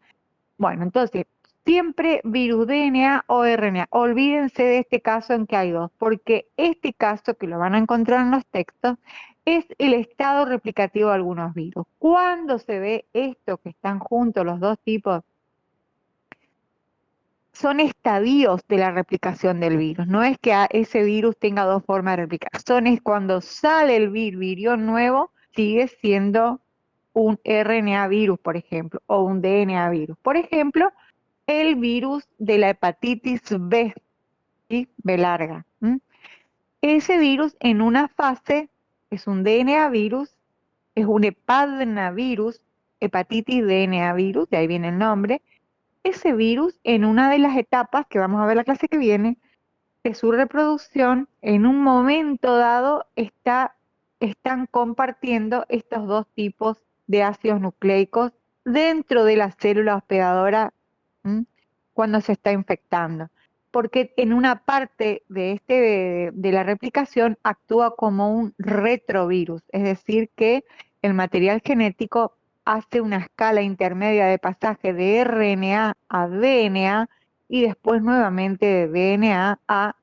Bueno, entonces, siempre virus DNA o RNA. Olvídense de este caso en que hay dos, porque este caso, que lo van a encontrar en los textos, es el estado replicativo de algunos virus. Cuando se ve esto, que están juntos los dos tipos, son estadios de la replicación del virus. No es que ese virus tenga dos formas de replicar. Es cuando sale el virión nuevo, sigue siendo un RNA virus, por ejemplo, o un DNA virus. Por ejemplo, el virus de la hepatitis B, ¿sí? B larga. Ese virus en una fase es un DNA virus, es un hepadnavirus, hepatitis DNA virus, de ahí viene el nombre. Ese virus en una de las etapas, que vamos a ver la clase que viene, de su reproducción, en un momento dado están compartiendo estos dos tipos de ácidos nucleicos dentro de la célula hospedadora cuando se está infectando. Porque en una parte de la replicación actúa como un retrovirus, es decir, que el material genético hace una escala intermedia de pasaje de RNA a DNA y después nuevamente de DNA a,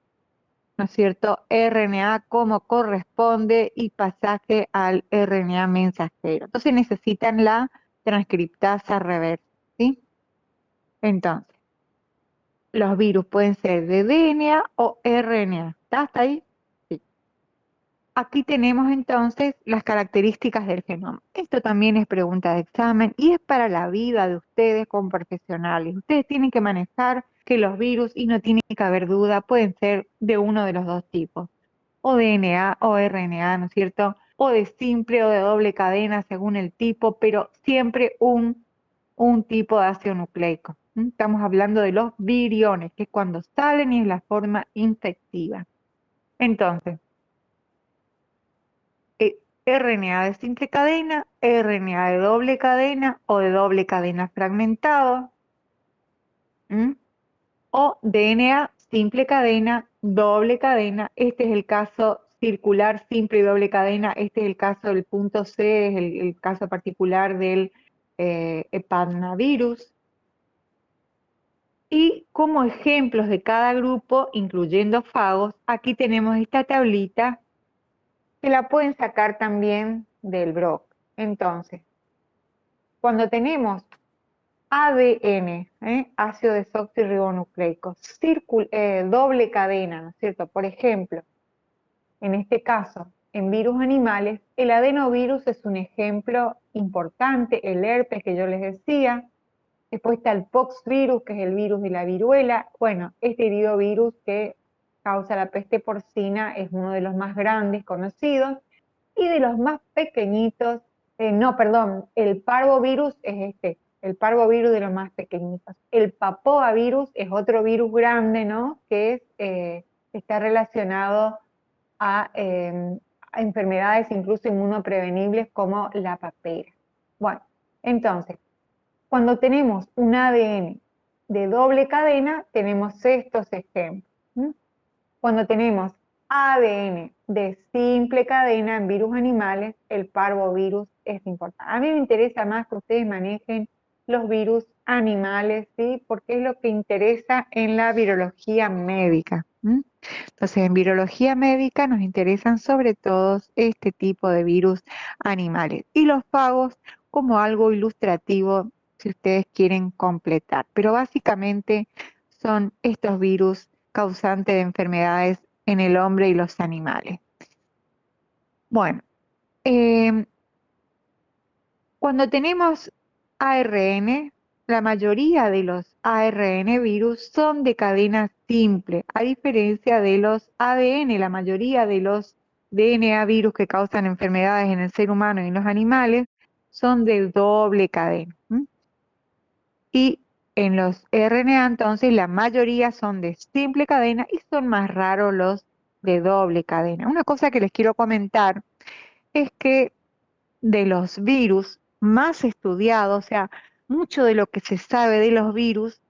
¿no es cierto?, RNA como corresponde y pasaje al RNA mensajero. Entonces necesitan la transcriptasa reversa, ¿sí? Entonces, los virus pueden ser de DNA o RNA. ¿Está hasta ahí? Sí. Aquí tenemos entonces las características del genoma. Esto también es pregunta de examen y es para la vida de ustedes como profesionales. Ustedes tienen que manejar que los virus, y no tiene que haber duda, pueden ser de uno de los dos tipos, o DNA o RNA, ¿no es cierto? O de simple o de doble cadena según el tipo, pero siempre un tipo de ácido nucleico. Estamos hablando de los viriones, que es cuando salen y es la forma infectiva. Entonces, RNA de simple cadena, RNA de doble cadena o de doble cadena fragmentado, o DNA simple cadena, doble cadena. Este es el caso circular simple y doble cadena. Este es el caso del punto C, es el caso particular del hepadnavirus. Y como ejemplos de cada grupo, incluyendo fagos, aquí tenemos esta tablita que la pueden sacar también del BROC. Entonces, cuando tenemos ADN, ácido desoxirribonucleico, doble cadena, ¿no es cierto? Por ejemplo, en este caso, en virus animales, el adenovirus es un ejemplo importante, el herpes que yo les decía. Después está el poxvirus, que es el virus de la viruela. Bueno, este iridovirus que causa la peste porcina es uno de los más grandes conocidos. y de los más pequeñitos, no, perdón, el parvovirus es el parvovirus de los más pequeñitos. El papoavirus es otro virus grande, ¿no? Que está relacionado a enfermedades incluso inmunoprevenibles como la papera. Bueno, entonces, cuando tenemos un ADN de doble cadena, tenemos estos ejemplos. Cuando tenemos ADN de simple cadena en virus animales, el parvovirus es importante. A mí me interesa más que ustedes manejen los virus animales, ¿sí? Porque es lo que interesa en la virología médica. Entonces, en virología médica nos interesan sobre todo este tipo de virus animales y los fagos como algo ilustrativo si ustedes quieren completar. Pero básicamente son estos virus causantes de enfermedades en el hombre y los animales. Bueno, cuando tenemos ARN, la mayoría de los ARN virus son de cadena simple, a diferencia de los ADN, la mayoría de los DNA virus que causan enfermedades en el ser humano y en los animales son de doble cadena. Y en los RNA, entonces, la mayoría son de simple cadena y son más raros los de doble cadena. Una cosa que les quiero comentar es que de los virus más estudiados, o sea, mucho de lo que se sabe de los virus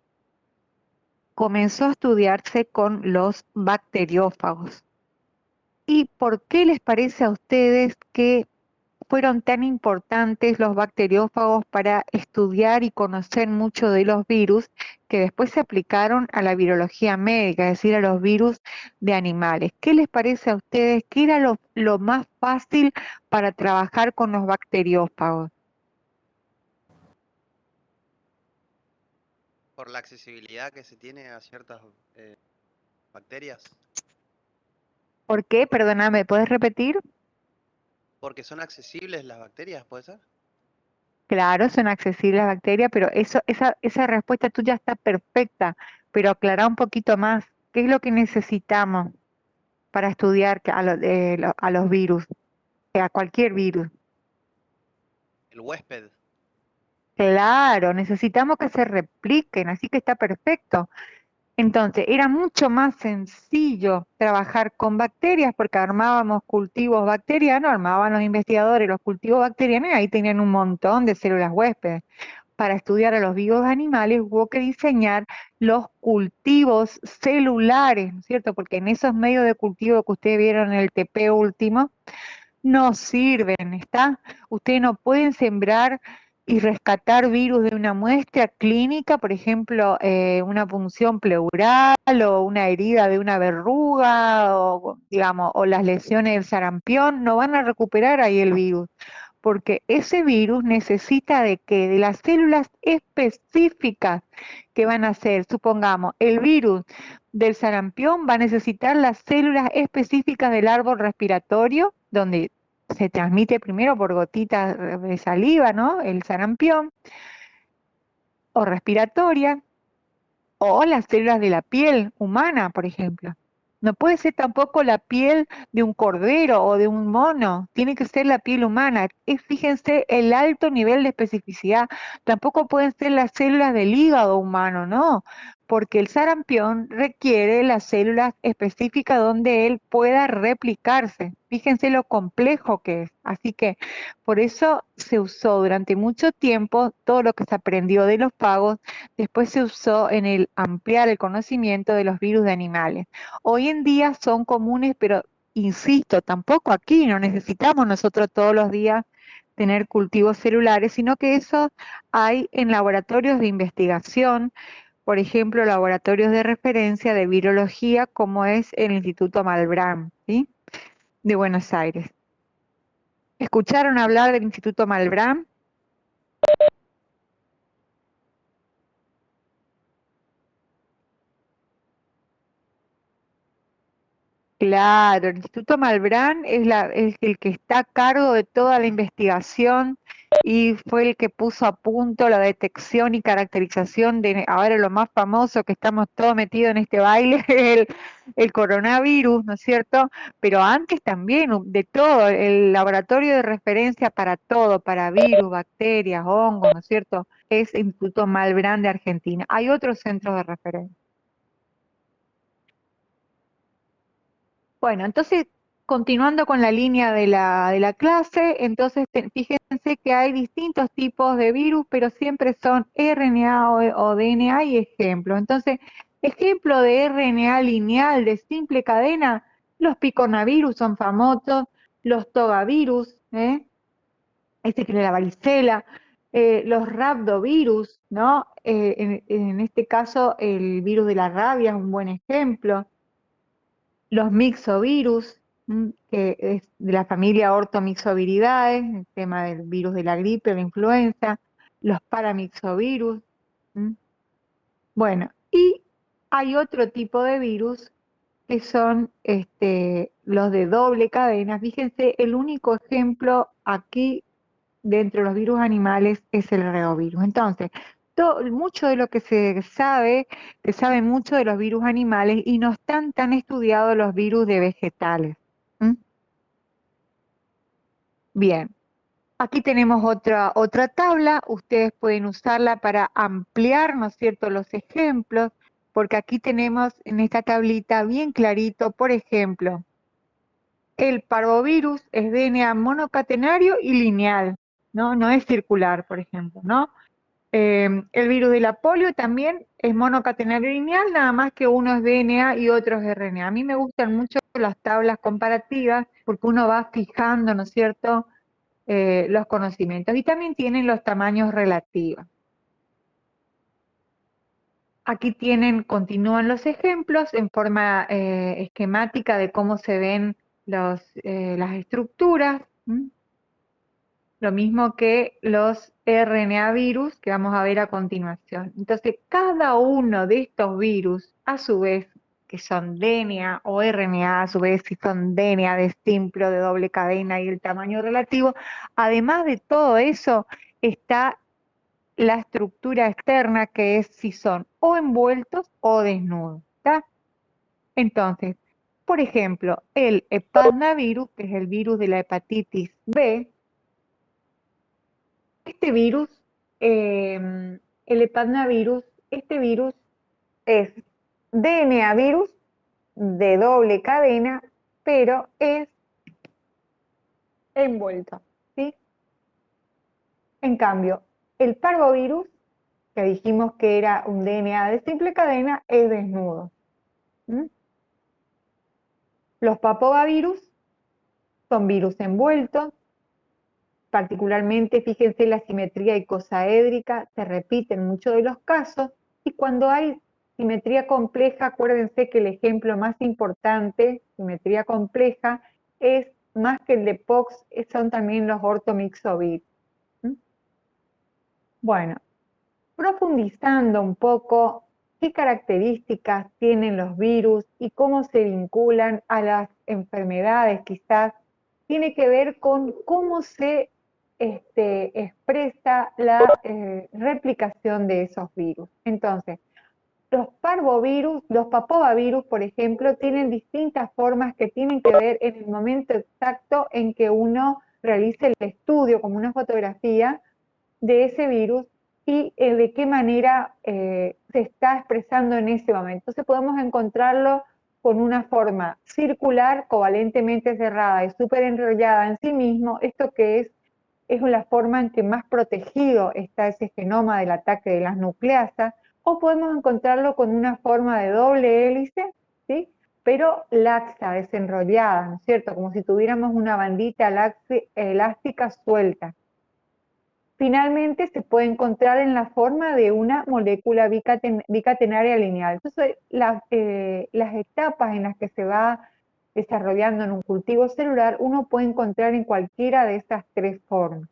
comenzó a estudiarse con los bacteriófagos. ¿Y por qué les parece a ustedes que fueron tan importantes los bacteriófagos para estudiar y conocer mucho de los virus que después se aplicaron a la virología médica, es decir, a los virus de animales? ¿Qué les parece a ustedes? ¿Qué era lo más fácil para trabajar con los bacteriófagos? Por la accesibilidad que se tiene a ciertas bacterias, ¿Por qué? Perdóname, ¿puedes repetir? porque son accesibles las bacterias, ¿puede ser? Claro, son accesibles las bacterias, pero esa respuesta tuya está perfecta, pero aclará un poquito más. ¿Qué es lo que necesitamos para estudiar a los virus, a cualquier virus? El huésped. Claro, necesitamos que se repliquen, así que está perfecto. Entonces, era mucho más sencillo trabajar con bacterias porque armábamos cultivos bacterianos, armaban los investigadores los cultivos bacterianos y ahí tenían un montón de células huéspedes. Para estudiar a los vivos animales hubo que diseñar los cultivos celulares, ¿no es cierto? Porque en esos medios de cultivo que ustedes vieron en el TP último, no sirven, ¿está? Ustedes no pueden sembrar y rescatar virus de una muestra clínica, por ejemplo, una punción pleural o una herida de una verruga o, digamos, o las lesiones del sarampión, no van a recuperar ahí el virus, porque ese virus necesita de que de las células específicas que van a ser, supongamos, el virus del sarampión va a necesitar las células específicas del árbol respiratorio, donde se transmite primero por gotitas de saliva, ¿no? El sarampión, o respiratoria, o las células de la piel humana, por ejemplo. No puede ser tampoco la piel de un cordero o de un mono, tiene que ser la piel humana. Fíjense el alto nivel de especificidad. Tampoco pueden ser las células del hígado humano, no, porque el sarampión requiere las células específicas donde él pueda replicarse. Fíjense lo complejo que es. Así que por eso se usó durante mucho tiempo todo lo que se aprendió de los fagos. Después se usó en el ampliar el conocimiento de los virus de animales. Hoy en día son comunes, pero insisto, tampoco aquí no necesitamos nosotros todos los días tener cultivos celulares, sino que eso hay en laboratorios de investigación, por ejemplo, laboratorios de referencia de virología, como es el Instituto Malbrán, ¿sí? De Buenos Aires. ¿Escucharon hablar del Instituto Malbrán? Claro, el Instituto Malbrán es el que está a cargo de toda la investigación y fue el que puso a punto la detección y caracterización de, ahora lo más famoso que estamos todos metidos en este baile, el coronavirus, ¿no es cierto? Pero antes también, de todo, el laboratorio de referencia para todo, para virus, bacterias, hongos, ¿no es cierto? Es el Instituto Malbrán de Argentina. Hay otros centros de referencia. Bueno, entonces, continuando con la línea de la clase, entonces fíjense que hay distintos tipos de virus, pero siempre son RNA o DNA y ejemplos. Entonces, ejemplo de RNA lineal de simple cadena, los picornavirus son famosos, los togavirus, este que es la varicela, los rhabdovirus, ¿no? En este caso, el virus de la rabia es un buen ejemplo. Los mixovirus, que es de la familia Orthomyxoviridae, el tema del virus de la gripe, la influenza, los paramixovirus. Bueno, y hay otro tipo de virus que son los de doble cadena. Fíjense, el único ejemplo aquí dentro de los virus animales es el reovirus. Entonces, mucho de lo que se sabe mucho de los virus animales y no están tan estudiados los virus de vegetales. Bien, aquí tenemos otra tabla, ustedes pueden usarla para ampliar, ¿no es cierto?, los ejemplos, porque aquí tenemos en esta tablita bien clarito, por ejemplo, el parvovirus es DNA monocatenario y lineal, ¿no? No es circular, por ejemplo, ¿no? El virus de la polio también es monocatenario lineal, nada más que uno es DNA y otro es RNA. A mí me gustan mucho las tablas comparativas porque uno va fijando, ¿no es cierto?, los conocimientos. Y también tienen los tamaños relativos. Aquí continúan los ejemplos en forma esquemática de cómo se ven las estructuras. Lo mismo que los RNA virus que vamos a ver a continuación. Entonces, cada uno de estos virus, a su vez, que son DNA o RNA, a su vez, si son DNA de simple o de doble cadena y el tamaño relativo, además de todo eso, está la estructura externa, que es si son o envueltos o desnudos. ¿Está? Entonces, por ejemplo, el hepatnavirus, que es el virus de la hepatitis B, este virus, el hepatnavirus, este virus es DNA virus de doble cadena, pero es envuelto, ¿sí? En cambio, el parvovirus, que dijimos que era un DNA de simple cadena, es desnudo. Los papogavirus son virus envueltos, particularmente, fíjense, la simetría icosaédrica se repite en muchos de los casos, y cuando hay simetría compleja, acuérdense que el ejemplo más importante, simetría compleja, es más que el de Pox, son también los ortomixovirus. Bueno, profundizando un poco, ¿qué características tienen los virus y cómo se vinculan a las enfermedades? Quizás tiene que ver con cómo se expresa la replicación de esos virus. Entonces, los parvovirus, los papovavirus, por ejemplo, tienen distintas formas que tienen que ver en el momento exacto en que uno realice el estudio, como una fotografía de ese virus, y de qué manera se está expresando en ese momento. Entonces podemos encontrarlo con una forma circular, covalentemente cerrada y súper enrollada en sí mismo, esto que es la forma en que más protegido está ese genoma del ataque de las nucleasas, o podemos encontrarlo con una forma de doble hélice, ¿sí?, pero laxa, desenrollada, ¿no es cierto?, como si tuviéramos una bandita elástica suelta. Finalmente se puede encontrar en la forma de una molécula bicatenaria lineal. Entonces, las etapas en las que se va desarrollando en un cultivo celular, uno puede encontrar en cualquiera de estas tres formas.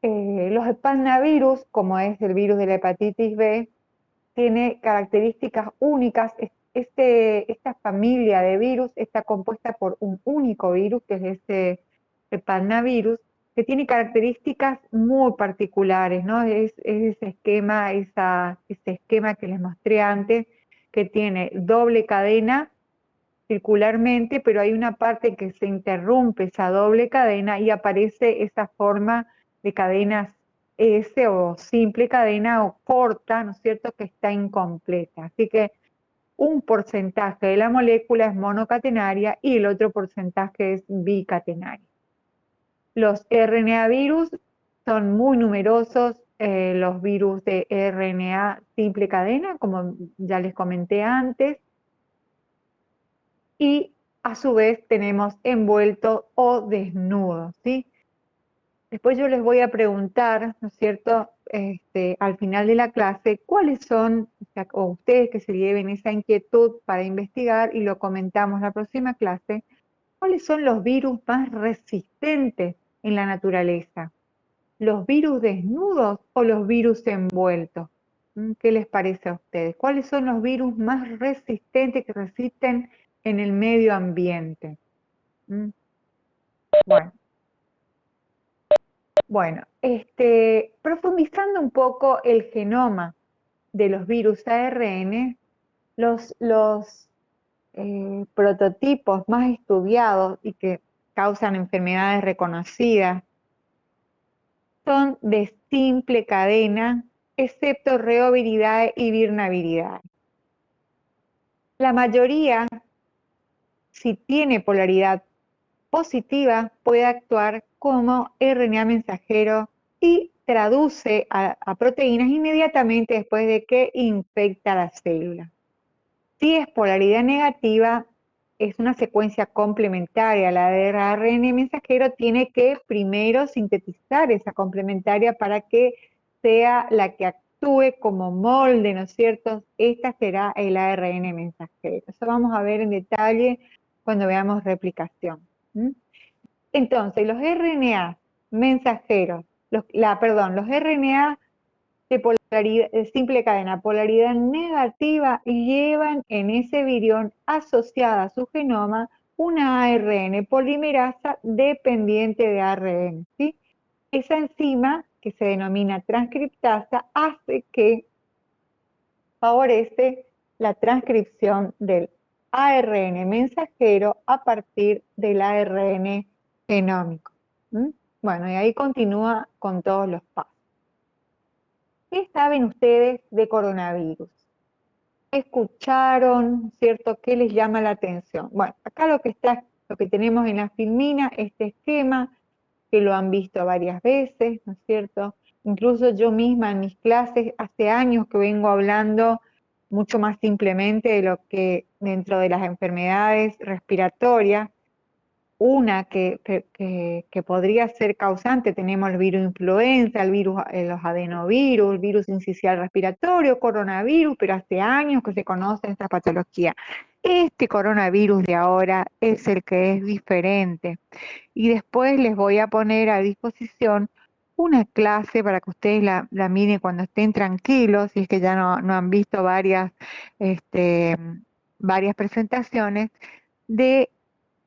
Los hepatnavirus, como es el virus de la hepatitis B, tiene características únicas. Esta familia de virus está compuesta por un único virus, que es este hepatnavirus, que tiene características muy particulares, ¿no? Es ese esquema, ese esquema que les mostré antes, que tiene doble cadena circularmente, pero hay una parte que se interrumpe esa doble cadena y aparece esa forma de cadena S o simple cadena o corta, ¿no es cierto?, que está incompleta. Así que un porcentaje de la molécula es monocatenaria y el otro porcentaje es bicatenaria. Los RNA virus son muy numerosos, los virus de RNA simple cadena, como ya les comenté antes, y a su vez tenemos envueltos o desnudos, ¿sí? Después yo les voy a preguntar, ¿no es cierto?, al final de la clase, cuáles son, o ustedes que se lleven esa inquietud para investigar y lo comentamos la próxima clase, cuáles son los virus más resistentes en la naturaleza. ¿Los virus desnudos o los virus envueltos? ¿Qué les parece a ustedes? ¿Cuáles son los virus más resistentes que resisten en el medio ambiente? Bueno, profundizando un poco el genoma de los virus ARN, los prototipos más estudiados y que causan enfermedades reconocidas son de simple cadena, excepto reoviridae y virnaviridae. La mayoría, si tiene polaridad positiva, puede actuar como RNA mensajero y traduce a proteínas inmediatamente después de que infecta la célula. Si es polaridad negativa, es una secuencia complementaria. La de ARN mensajero tiene que primero sintetizar esa complementaria para que sea la que actúe como molde, ¿no es cierto? Esta será el ARN mensajero. Eso vamos a ver en detalle cuando veamos replicación. Entonces, los RNA mensajeros, los RNA de simple cadena, polaridad negativa, llevan en ese virión asociada a su genoma una ARN polimerasa dependiente de ARN, ¿sí? Esa enzima, que se denomina transcriptasa, hace que favorece la transcripción del ARN mensajero a partir del ARN genómico. Bueno, y ahí continúa con todos los pasos. ¿Qué saben ustedes de coronavirus? ¿Escucharon, cierto? ¿Qué les llama la atención? Bueno, acá lo que tenemos en la filmina, este esquema, que lo han visto varias veces, ¿no es cierto? Incluso yo misma en mis clases, hace años que vengo hablando mucho más simplemente de lo que dentro de las enfermedades respiratorias, una que podría ser causante, tenemos el virus influenza, los adenovirus, el virus incisional respiratorio, coronavirus, pero hace años que se conoce esta patología. Este coronavirus de ahora es el que es diferente. Y después les voy a poner a disposición una clase para que ustedes la miren cuando estén tranquilos, si es que ya no han visto varias presentaciones, de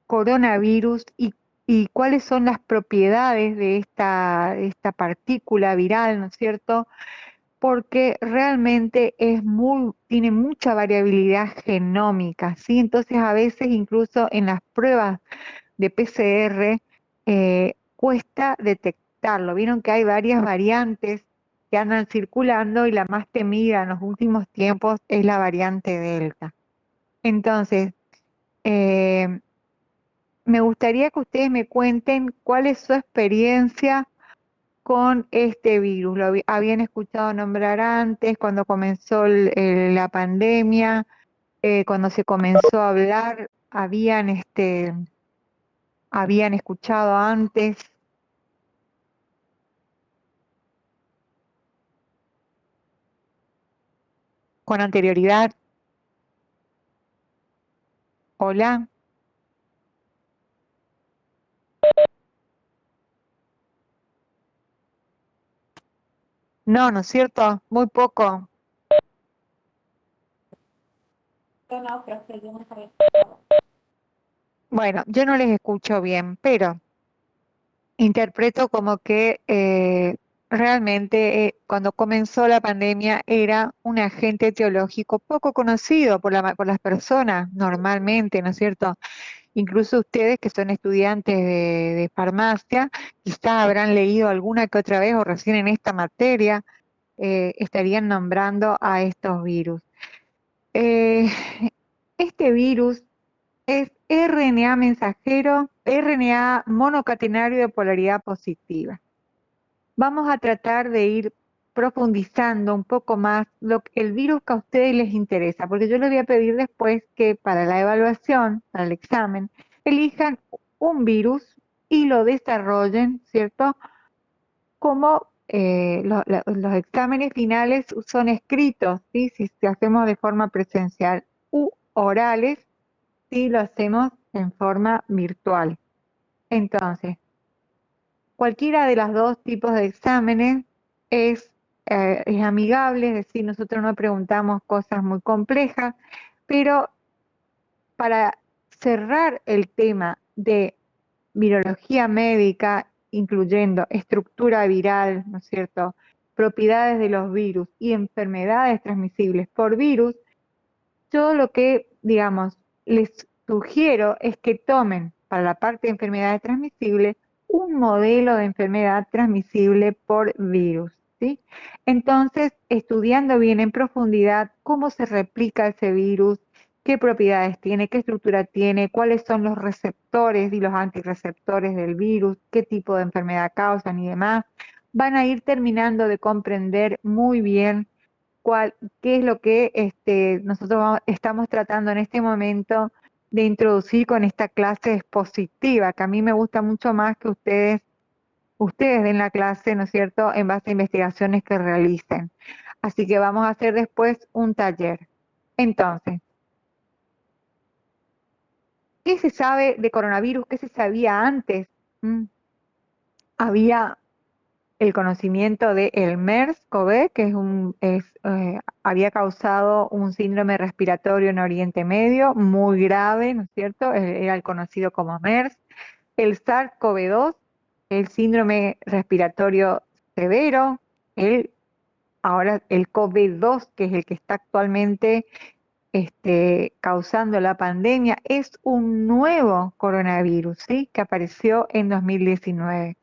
coronavirus y cuáles son las propiedades de esta partícula viral, ¿no es cierto? Porque realmente tiene mucha variabilidad genómica, ¿sí? Entonces a veces incluso en las pruebas de PCR cuesta detectarlo. Vieron que hay varias variantes que andan circulando y la más temida en los últimos tiempos es la variante Delta. Entonces, me gustaría que ustedes me cuenten cuál es su experiencia con este virus. ¿Lo habían escuchado nombrar antes, cuando comenzó la pandemia, cuando se comenzó a hablar, habían escuchado antes? ¿Con anterioridad? Hola. No, ¿no es cierto? Muy poco. No, pero es que yo no sabía. Bueno, yo no les escucho bien, pero interpreto como que realmente cuando comenzó la pandemia era un agente etiológico poco conocido por las personas normalmente, ¿no es cierto? Incluso ustedes que son estudiantes de farmacia, quizás habrán leído alguna que otra vez o recién en esta materia estarían nombrando a estos virus. Eh, este virus es RNA mensajero, RNA monocatenario de polaridad positiva. Vamos a tratar de ir profundizando un poco más el virus que a ustedes les interesa, porque yo les voy a pedir después que para la evaluación, para el examen, elijan un virus y lo desarrollen, ¿cierto? Como los exámenes finales son escritos, ¿sí? Si hacemos de forma presencial u orales, si lo hacemos en forma virtual. Entonces, cualquiera de los dos tipos de exámenes es amigable, es decir, nosotros no preguntamos cosas muy complejas, pero para cerrar el tema de virología médica, incluyendo estructura viral, ¿no es cierto?, propiedades de los virus y enfermedades transmisibles por virus, yo lo que, digamos, les sugiero es que tomen para la parte de enfermedades transmisibles un modelo de enfermedad transmisible por virus, ¿sí? Entonces, estudiando bien en profundidad cómo se replica ese virus, qué propiedades tiene, qué estructura tiene, cuáles son los receptores y los antirreceptores del virus, qué tipo de enfermedad causan y demás, van a ir terminando de comprender muy bien qué es lo que nosotros estamos tratando en este momento de introducir con esta clase expositiva, que a mí me gusta mucho más que ustedes den la clase, ¿no es cierto?, en base a investigaciones que realicen. Así que vamos a hacer después un taller. Entonces, ¿qué se sabe de coronavirus? ¿Qué se sabía antes? Había el conocimiento de el MERS-CoV, que había causado un síndrome respiratorio en Oriente Medio muy grave, ¿no es cierto? Era el conocido como MERS. El SARS-CoV-2, el síndrome respiratorio severo. Ahora el COVID-2, que es el que está actualmente causando la pandemia, es un nuevo coronavirus, ¿sí?, que apareció en 2019.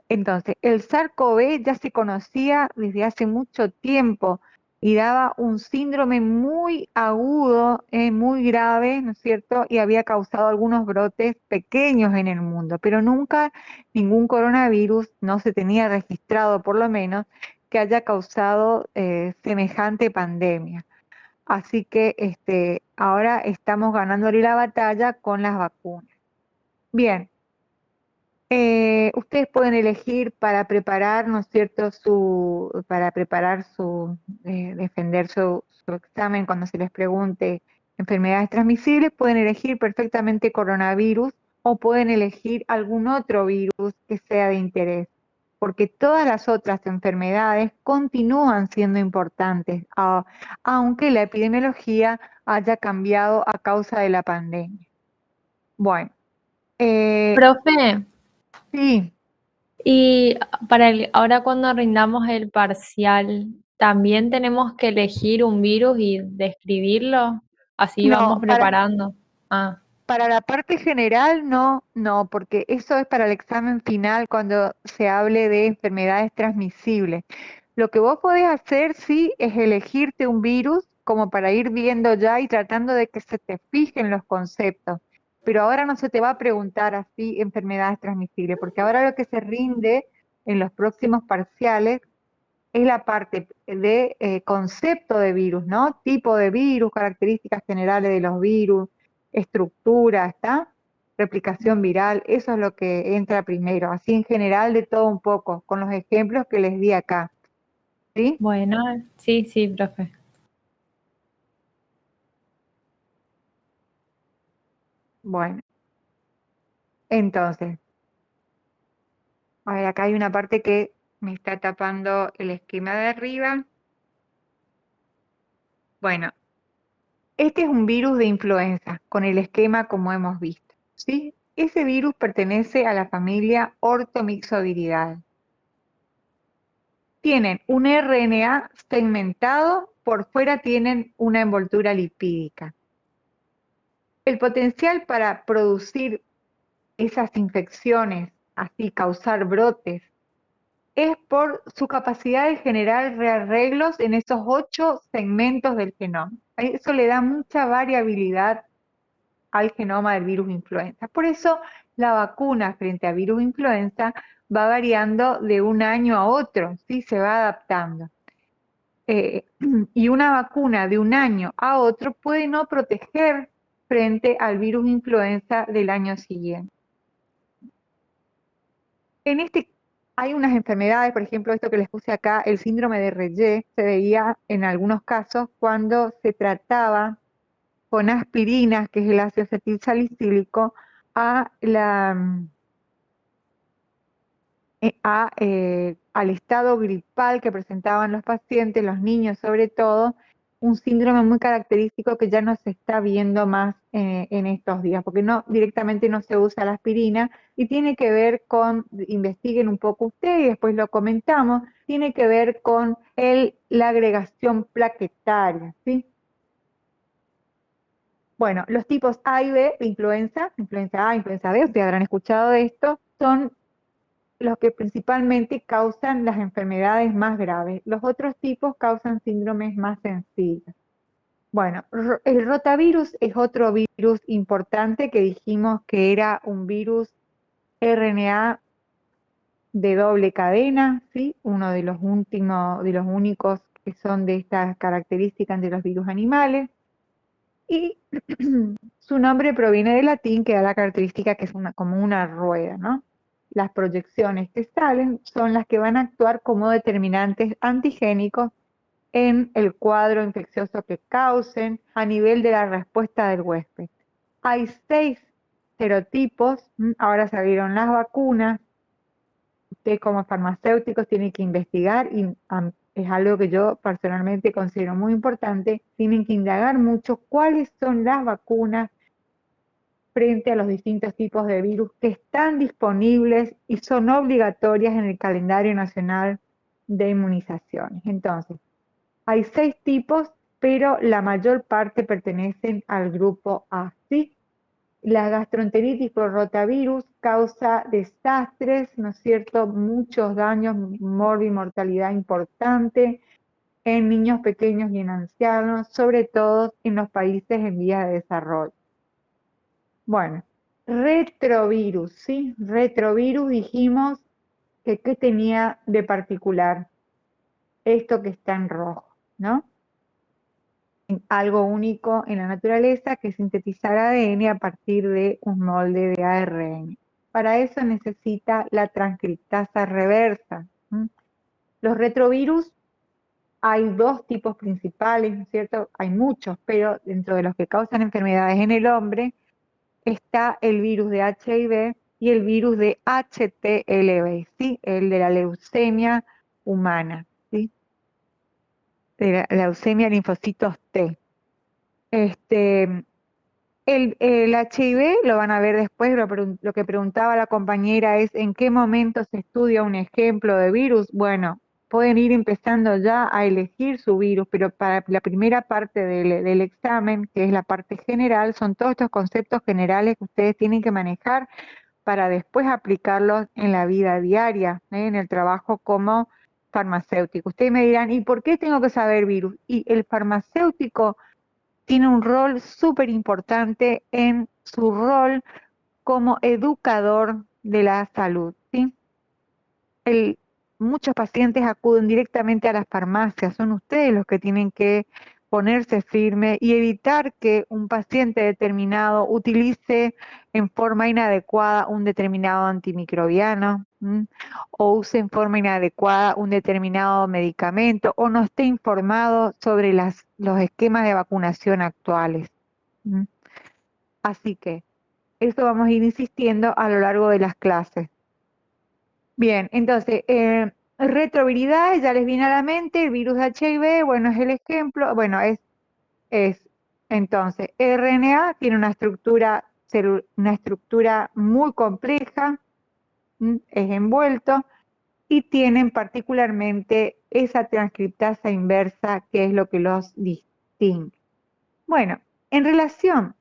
Entonces, el SARS-CoV ya se conocía desde hace mucho tiempo y daba un síndrome muy agudo, muy grave, ¿no es cierto? Y había causado algunos brotes pequeños en el mundo, pero nunca ningún coronavirus, no se tenía registrado por lo menos, que haya causado semejante pandemia. Así que ahora estamos ganándole la batalla con las vacunas. Bien. Ustedes pueden elegir para preparar, ¿no es cierto?, defender su examen cuando se les pregunte enfermedades transmisibles, pueden elegir perfectamente coronavirus o pueden elegir algún otro virus que sea de interés, porque todas las otras enfermedades continúan siendo importantes, aunque la epidemiología haya cambiado a causa de la pandemia. Bueno. Profe, Sí. y ahora cuando rindamos el parcial, ¿también tenemos que elegir un virus y describirlo? Así No, vamos preparando. Ah, para la parte general no, porque eso es para el examen final cuando se hable de enfermedades transmisibles. Lo que vos podés hacer, sí, es elegirte un virus como para ir viendo ya y tratando de que se te fijen los conceptos. Pero ahora no se te va a preguntar así enfermedades transmisibles, porque ahora lo que se rinde en los próximos parciales es la parte de concepto de virus, ¿no? Tipo de virus, características generales de los virus, estructura, ¿está? Replicación viral, eso es lo que entra primero, así en general de todo un poco, con los ejemplos que les di acá, ¿sí? bueno, sí, sí, profe. Bueno, entonces, a ver, acá hay una parte que me está tapando el esquema de arriba. Bueno, este es un virus de influenza, con el esquema como hemos visto, ¿sí? ese virus pertenece a la familia Orthomyxoviridae. Tienen un RNA segmentado, por fuera tienen una envoltura lipídica. El potencial para producir esas infecciones, así causar brotes, es por su capacidad de generar rearreglos en esos 8 segmentos del genoma. Eso le da mucha variabilidad al genoma del virus influenza. Por eso la vacuna frente a virus influenza va variando de un año a otro, ¿sí? Se va adaptando. Y una vacuna de un año a otro puede no proteger frente al virus influenza del año siguiente. Hay unas enfermedades, por ejemplo, esto que les puse acá, el síndrome de Reye, se veía en algunos casos cuando se trataba con aspirinas, que es el ácido acetilsalicílico, al estado gripal que presentaban los pacientes, los niños sobre todo, un síndrome muy característico que ya no se está viendo más en estos días, porque directamente no se usa la aspirina y tiene que ver con, investiguen un poco ustedes y después lo comentamos, tiene que ver con la agregación plaquetaria, ¿sí? Bueno, los tipos A y B de influenza A, influenza B, ustedes habrán escuchado de esto, son los que principalmente causan las enfermedades más graves. Los otros tipos causan síndromes más sencillos. Bueno, el rotavirus es otro virus importante que dijimos que era un virus RNA de doble cadena, ¿sí? Uno de los únicos que son de estas características de los virus animales. Y su nombre proviene del latín, que da la característica que es como una rueda, ¿no? Las proyecciones que salen son las que van a actuar como determinantes antigénicos en el cuadro infeccioso que causen a nivel de la respuesta del huésped. Hay 6 serotipos, ahora salieron las vacunas. Ustedes como farmacéuticos tienen que investigar y es algo que yo personalmente considero muy importante, tienen que indagar mucho cuáles son las vacunas frente a los distintos tipos de virus que están disponibles y son obligatorias en el calendario nacional de inmunizaciones. Entonces, hay 6 tipos, pero la mayor parte pertenecen al grupo A, ¿sí? La gastroenteritis por rotavirus causa desastres, ¿no es cierto? Muchos daños, mortalidad importante en niños pequeños y en ancianos, sobre todo en los países en vías de desarrollo. Bueno, retrovirus, ¿sí? Retrovirus dijimos que ¿qué tenía de particular? Esto que está en rojo, ¿no? Algo único en la naturaleza, que es sintetizar ADN a partir de un molde de ARN. Para eso necesita la transcriptasa reversa. Los retrovirus, hay 2 tipos principales, ¿no es cierto? Hay muchos, pero dentro de los que causan enfermedades en el hombre está el virus de HIV y el virus de HTLV, ¿sí? El de la leucemia humana, ¿sí? De la leucemia linfocitos T. El HIV lo van a ver después, lo que preguntaba la compañera es ¿en qué momento se estudia un ejemplo de virus? Bueno, pueden ir empezando ya a elegir su virus, pero para la primera parte del examen, que es la parte general, son todos estos conceptos generales que ustedes tienen que manejar para después aplicarlos en la vida diaria, en el trabajo como farmacéutico. Ustedes me dirán, ¿y por qué tengo que saber virus? Y el farmacéutico tiene un rol súper importante en su rol como educador de la salud, ¿sí? Muchos pacientes acuden directamente a las farmacias, son ustedes los que tienen que ponerse firme y evitar que un paciente determinado utilice en forma inadecuada un determinado antimicrobiano, o use en forma inadecuada un determinado medicamento, o no esté informado sobre los esquemas de vacunación actuales. Así que eso vamos a ir insistiendo a lo largo de las clases. Bien, entonces, retroviridad, ya les viene a la mente, el virus de HIV, bueno, es el ejemplo, bueno, entonces, RNA tiene una estructura una estructura muy compleja, es envuelto, y tienen particularmente esa transcriptasa inversa que es lo que los distingue. Bueno, en relación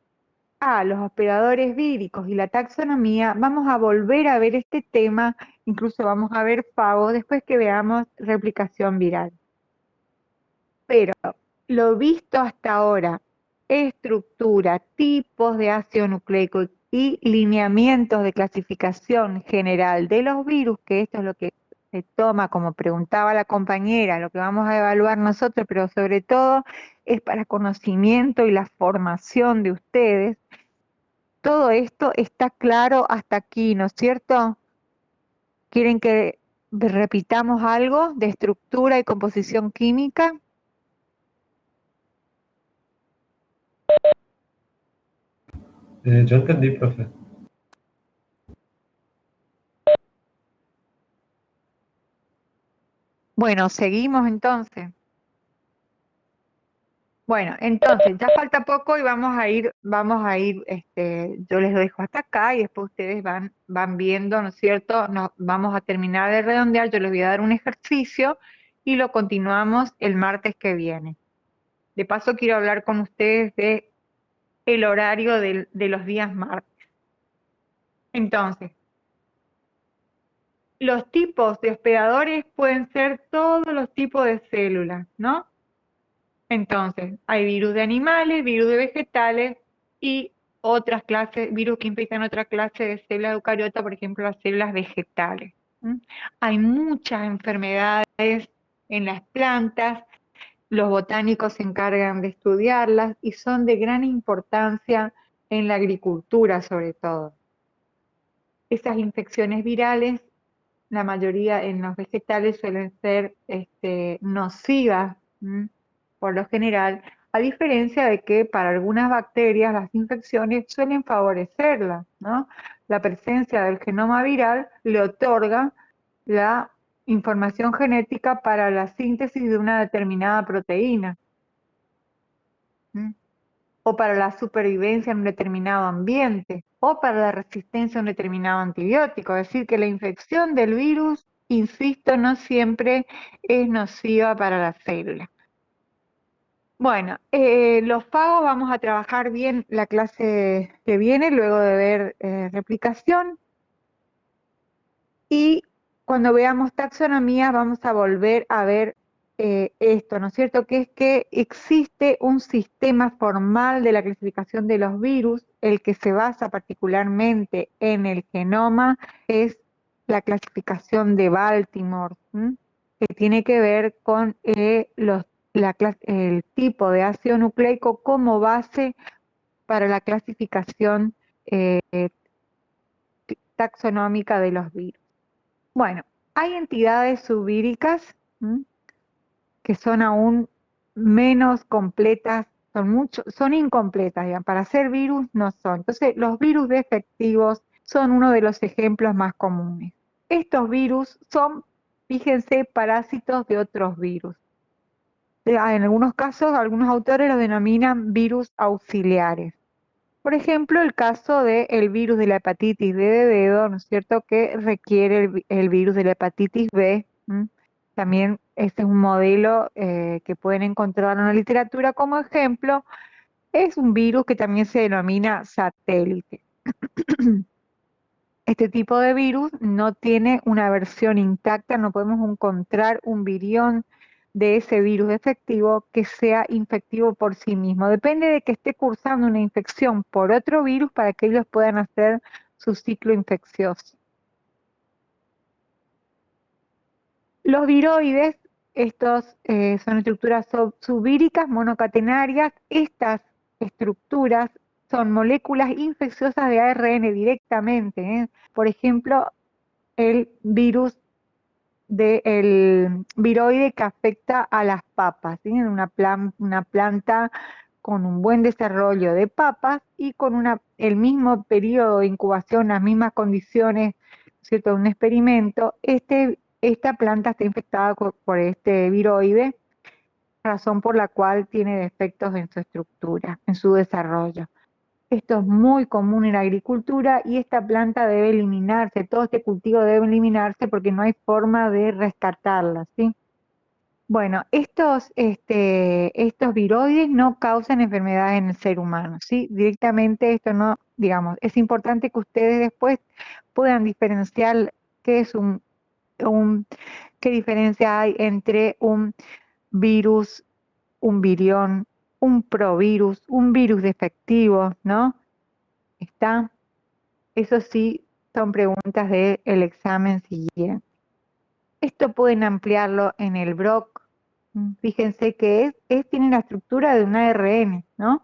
a los hospedadores víricos y la taxonomía, vamos a volver a ver este tema, incluso vamos a ver FAO después que veamos replicación viral. Pero lo visto hasta ahora, estructura, tipos de ácido nucleico y lineamientos de clasificación general de los virus, que esto es lo que se toma, como preguntaba la compañera, lo que vamos a evaluar nosotros, pero sobre todo es para conocimiento y la formación de ustedes. Todo esto está claro hasta aquí, ¿no es cierto? ¿Quieren que repitamos algo de estructura y composición química? Yo entendí, profe. Bueno, seguimos entonces. Bueno, entonces ya falta poco y vamos a ir, yo les dejo hasta acá y después ustedes van viendo, ¿no es cierto? Vamos a terminar de redondear, yo les voy a dar un ejercicio y lo continuamos el martes que viene. De paso quiero hablar con ustedes de el horario de los días martes. Entonces, los tipos de hospedadores pueden ser todos los tipos de células, ¿no? Entonces, hay virus de animales, virus de vegetales y otras clases, virus que infectan otra clase de células eucariotas, por ejemplo, las células vegetales. Hay muchas enfermedades en las plantas, los botánicos se encargan de estudiarlas y son de gran importancia en la agricultura sobre todo. Esas infecciones virales, la mayoría en los vegetales suelen ser nocivas, por lo general, a diferencia de que para algunas bacterias las infecciones suelen favorecerlas, ¿no? La presencia del genoma viral le otorga la información genética para la síntesis de una determinada proteína, o para la supervivencia en un determinado ambiente, o para la resistencia a un determinado antibiótico. Es decir, que la infección del virus, insisto, no siempre es nociva para la célula. Bueno, los FAO vamos a trabajar bien la clase que viene, luego de ver replicación. Y cuando veamos taxonomía vamos a volver a ver esto, ¿no es cierto? Que es que existe un sistema formal de la clasificación de los virus, el que se basa particularmente en el genoma, es la clasificación de Baltimore, que tiene que ver con el tipo de ácido nucleico como base para la clasificación taxonómica de los virus. Bueno, hay entidades subvíricas que son aún menos completas, son incompletas, digamos, para ser virus no son. Entonces, los virus defectivos son uno de los ejemplos más comunes. Estos virus son, fíjense, parásitos de otros virus. En algunos casos, algunos autores los denominan virus auxiliares. Por ejemplo, el caso del virus de la hepatitis B de dedo, ¿no es cierto?, que requiere el virus de la hepatitis B. También este es un modelo que pueden encontrar en la literatura como ejemplo. Es un virus que también se denomina satélite. Este tipo de virus no tiene una versión intacta, no podemos encontrar un virión de ese virus efectivo que sea infectivo por sí mismo. Depende de que esté cursando una infección por otro virus para que ellos puedan hacer su ciclo infeccioso. Los viroides, estos son estructuras subvíricas monocatenarias. Estas estructuras son moléculas infecciosas de ARN directamente. Por ejemplo, el virus del viroide que afecta a las papas, ¿sí? Una planta con un buen desarrollo de papas y con el mismo periodo de incubación, las mismas condiciones, ¿cierto?, un experimento, esta planta está infectada por este viroide, razón por la cual tiene defectos en su estructura, en su desarrollo. Esto es muy común en la agricultura y esta planta debe eliminarse, todo este cultivo debe eliminarse porque no hay forma de rescatarla, ¿sí? Bueno, estos viroides no causan enfermedades en el ser humano, ¿sí? Directamente esto no, digamos, es importante que ustedes después puedan diferenciar qué es qué diferencia hay entre un virus, un virión, un provirus, un virus defectivo, ¿no? ¿Está? Eso sí son preguntas del examen siguiente. Esto pueden ampliarlo en el BROC. Fíjense que tiene la estructura de un ARN, ¿no?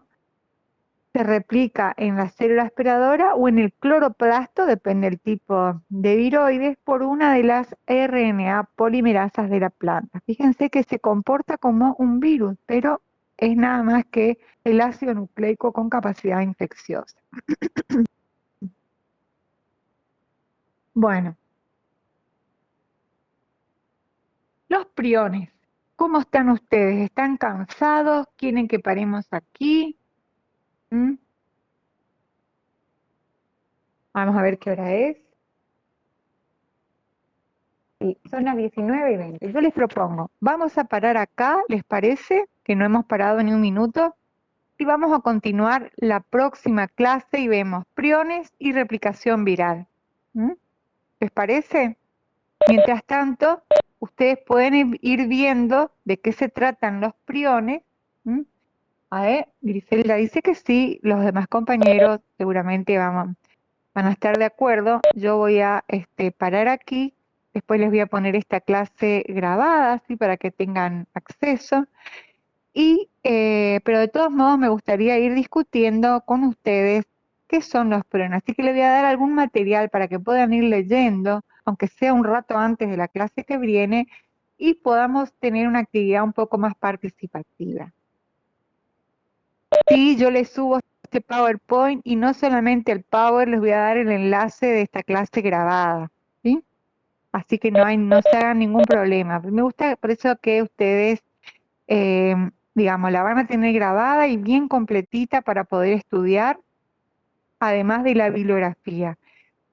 Se replica en la célula aspiradora o en el cloroplasto, depende del tipo de viroides, por una de las RNA polimerasas de la planta. Fíjense que se comporta como un virus, pero es nada más que el ácido nucleico con capacidad infecciosa. Bueno, los priones. ¿Cómo están ustedes? ¿Están cansados? ¿Quieren que paremos aquí? ¿Mm? Vamos a ver qué hora es. Sí, son las 19:20. Yo les propongo, vamos a parar acá, ¿les parece? Que no hemos parado ni un minuto. Y vamos a continuar la próxima clase y vemos priones y replicación viral. ¿Mm? ¿Les parece? Mientras tanto, ustedes pueden ir viendo de qué se tratan los priones. ¿Mm? A ver, Griselda dice que sí, los demás compañeros seguramente van a estar de acuerdo. Yo voy a parar aquí, después les voy a poner esta clase grabada, ¿sí? Para que tengan acceso. Pero de todos modos me gustaría ir discutiendo con ustedes qué son los priones. Así que les voy a dar algún material para que puedan ir leyendo, aunque sea un rato antes de la clase que viene, y podamos tener una actividad un poco más participativa. Sí, yo les subo este PowerPoint y no solamente el Power, les voy a dar el enlace de esta clase grabada, ¿sí? Así que no se hagan ningún problema. Me gusta por eso que ustedes, digamos, la van a tener grabada y bien completita para poder estudiar, además de la bibliografía.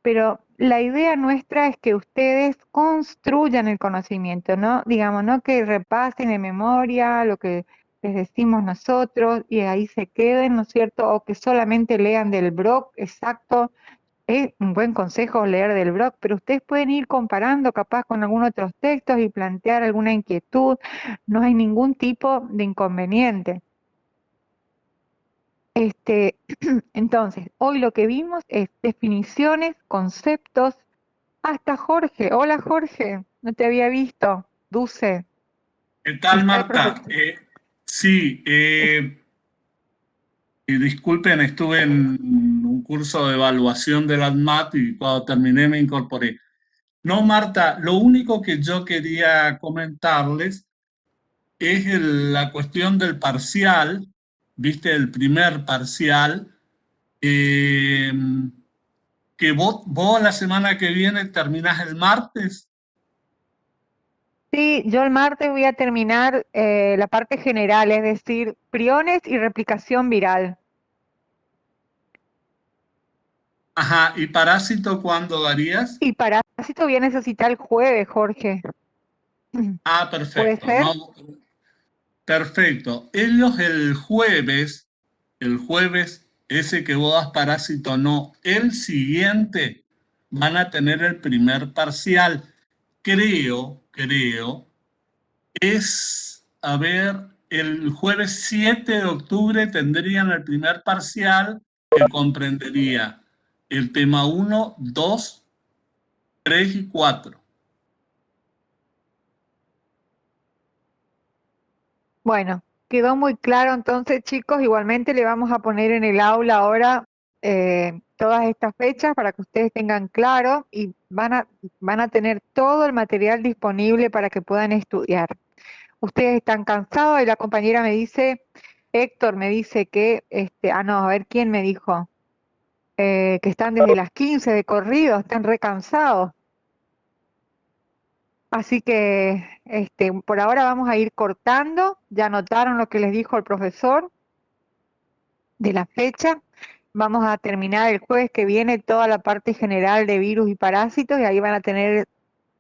Pero la idea nuestra es que ustedes construyan el conocimiento, ¿no? Digamos, no que repasen de memoria lo que les decimos nosotros y ahí se queden, ¿no es cierto? O que solamente lean del blog, exacto. Es un buen consejo leer del blog, pero ustedes pueden ir comparando capaz con algunos otros textos y plantear alguna inquietud. No hay ningún tipo de inconveniente. Entonces, hoy lo que vimos es definiciones, conceptos. Hasta Jorge. Hola Jorge, no te había visto. Dulce. ¿Qué tal, Está el Marta? profesor. Sí, disculpen, estuve en un curso de evaluación del ADMAT y cuando terminé me incorporé. No, Marta, lo único que yo quería comentarles es la cuestión del parcial, viste, el primer parcial, eh, que vos la semana que viene terminás el martes. Sí, yo el martes voy a terminar la parte general, es decir, priones y replicación viral. Ajá, ¿y parásito cuándo darías? Y parásito voy a necesitar el jueves, Jorge. Ah, ¿Puede perfecto. ser? No, perfecto. Ellos el jueves, ese que vos das parásito no, el siguiente van a tener el primer parcial. Creo, es, a ver, el jueves 7 de octubre tendrían el primer parcial que comprendería el tema 1, 2, 3 y 4. Bueno, quedó muy claro entonces, chicos. Igualmente le vamos a poner en el aula ahora todas estas fechas para que ustedes tengan claro y van a tener todo el material disponible para que puedan estudiar. Ustedes están cansados y la compañera me dice, Héctor me dice que, no, a ver quién me dijo, que están desde las 15 de corrido, están recansados. Así que por ahora vamos a ir cortando. Ya notaron lo que les dijo el profesor de la fecha. Vamos a terminar el jueves que viene toda la parte general de virus y parásitos y ahí van a tener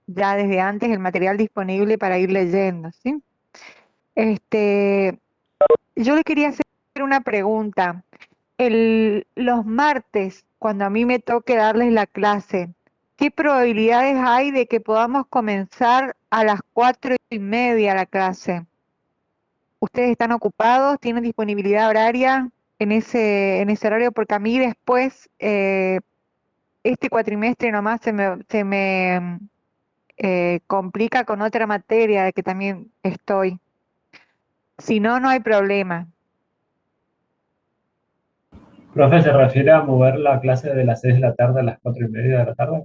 ya desde antes el material disponible para ir leyendo, ¿sí? Yo le quería hacer una pregunta. Los martes, cuando a mí me toque darles la clase, ¿qué probabilidades hay de que podamos comenzar a las 4:30 la clase? ¿Ustedes están ocupados? ¿Tienen disponibilidad horaria en ese horario? Porque a mí después, este cuatrimestre nomás se me complica con otra materia de que también estoy. Si no, no hay problema. Profe, ¿se refiere a mover la clase de las 6 de la tarde a las 4:30 de la tarde?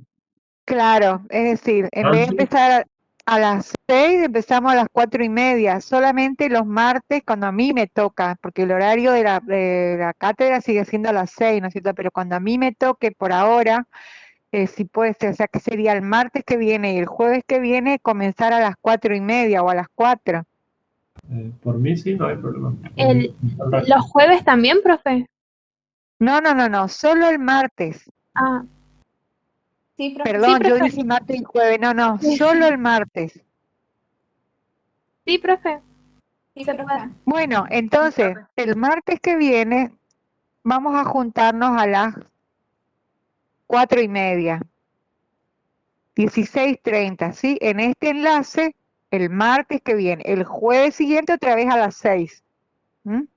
Claro, es decir, en vez de Sí. empezar a las 6, empezamos a las 4:30, solamente los martes cuando a mí me toca, porque el horario de la cátedra sigue siendo a las 6, ¿no es cierto? Pero cuando a mí me toque por ahora, si puede ser, o sea que sería el martes que viene y el jueves que viene, comenzar a las 4:30 o a las 4. Por mí sí, no hay problema. ¿Los jueves también, profe? No, solo el martes. Ah, Sí, profe. Perdón, yo profe. dije martes y jueves, no, solo el martes. sí, profe. Sí, Se profe. puede. Bueno, entonces, el martes que viene vamos a juntarnos a las 4:30, 16:30, ¿sí? En este enlace, el martes que viene, el jueves siguiente otra vez a las 6. ¿m?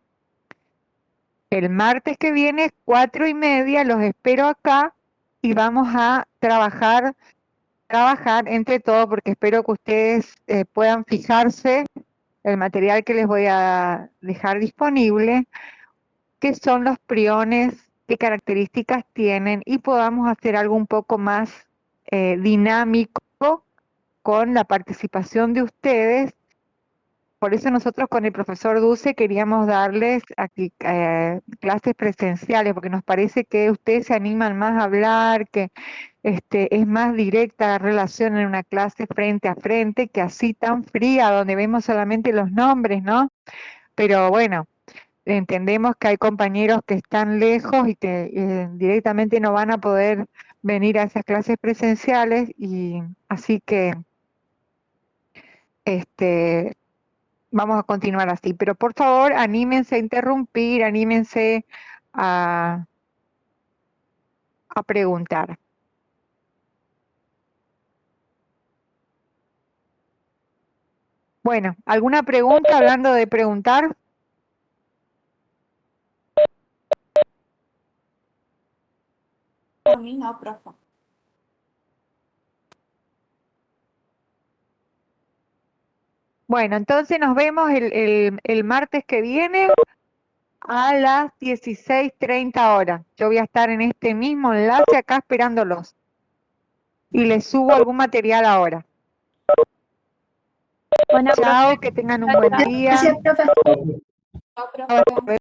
El martes que viene, 4:30, los espero acá y vamos a trabajar entre todos porque espero que ustedes puedan fijarse el material que les voy a dejar disponible, qué son los priones, qué características tienen y podamos hacer algo un poco más dinámico con la participación de ustedes. Por eso nosotros con el profesor Duce queríamos darles aquí clases presenciales, porque nos parece que ustedes se animan más a hablar, que es más directa la relación en una clase frente a frente, que así tan fría, donde vemos solamente los nombres, ¿no? Pero bueno, entendemos que hay compañeros que están lejos y que directamente no van a poder venir a esas clases presenciales, y así que vamos a continuar así. Pero por favor, anímense a interrumpir, anímense a preguntar. Bueno, ¿alguna pregunta hablando de preguntar? A mí no, profe. Bueno, entonces nos vemos el martes que viene a las 16:30 horas. Yo voy a estar en este mismo enlace acá esperándolos. Y les subo algún material ahora. Bueno, Chao, profe. que tengan un buen día. No, profe. Hasta luego.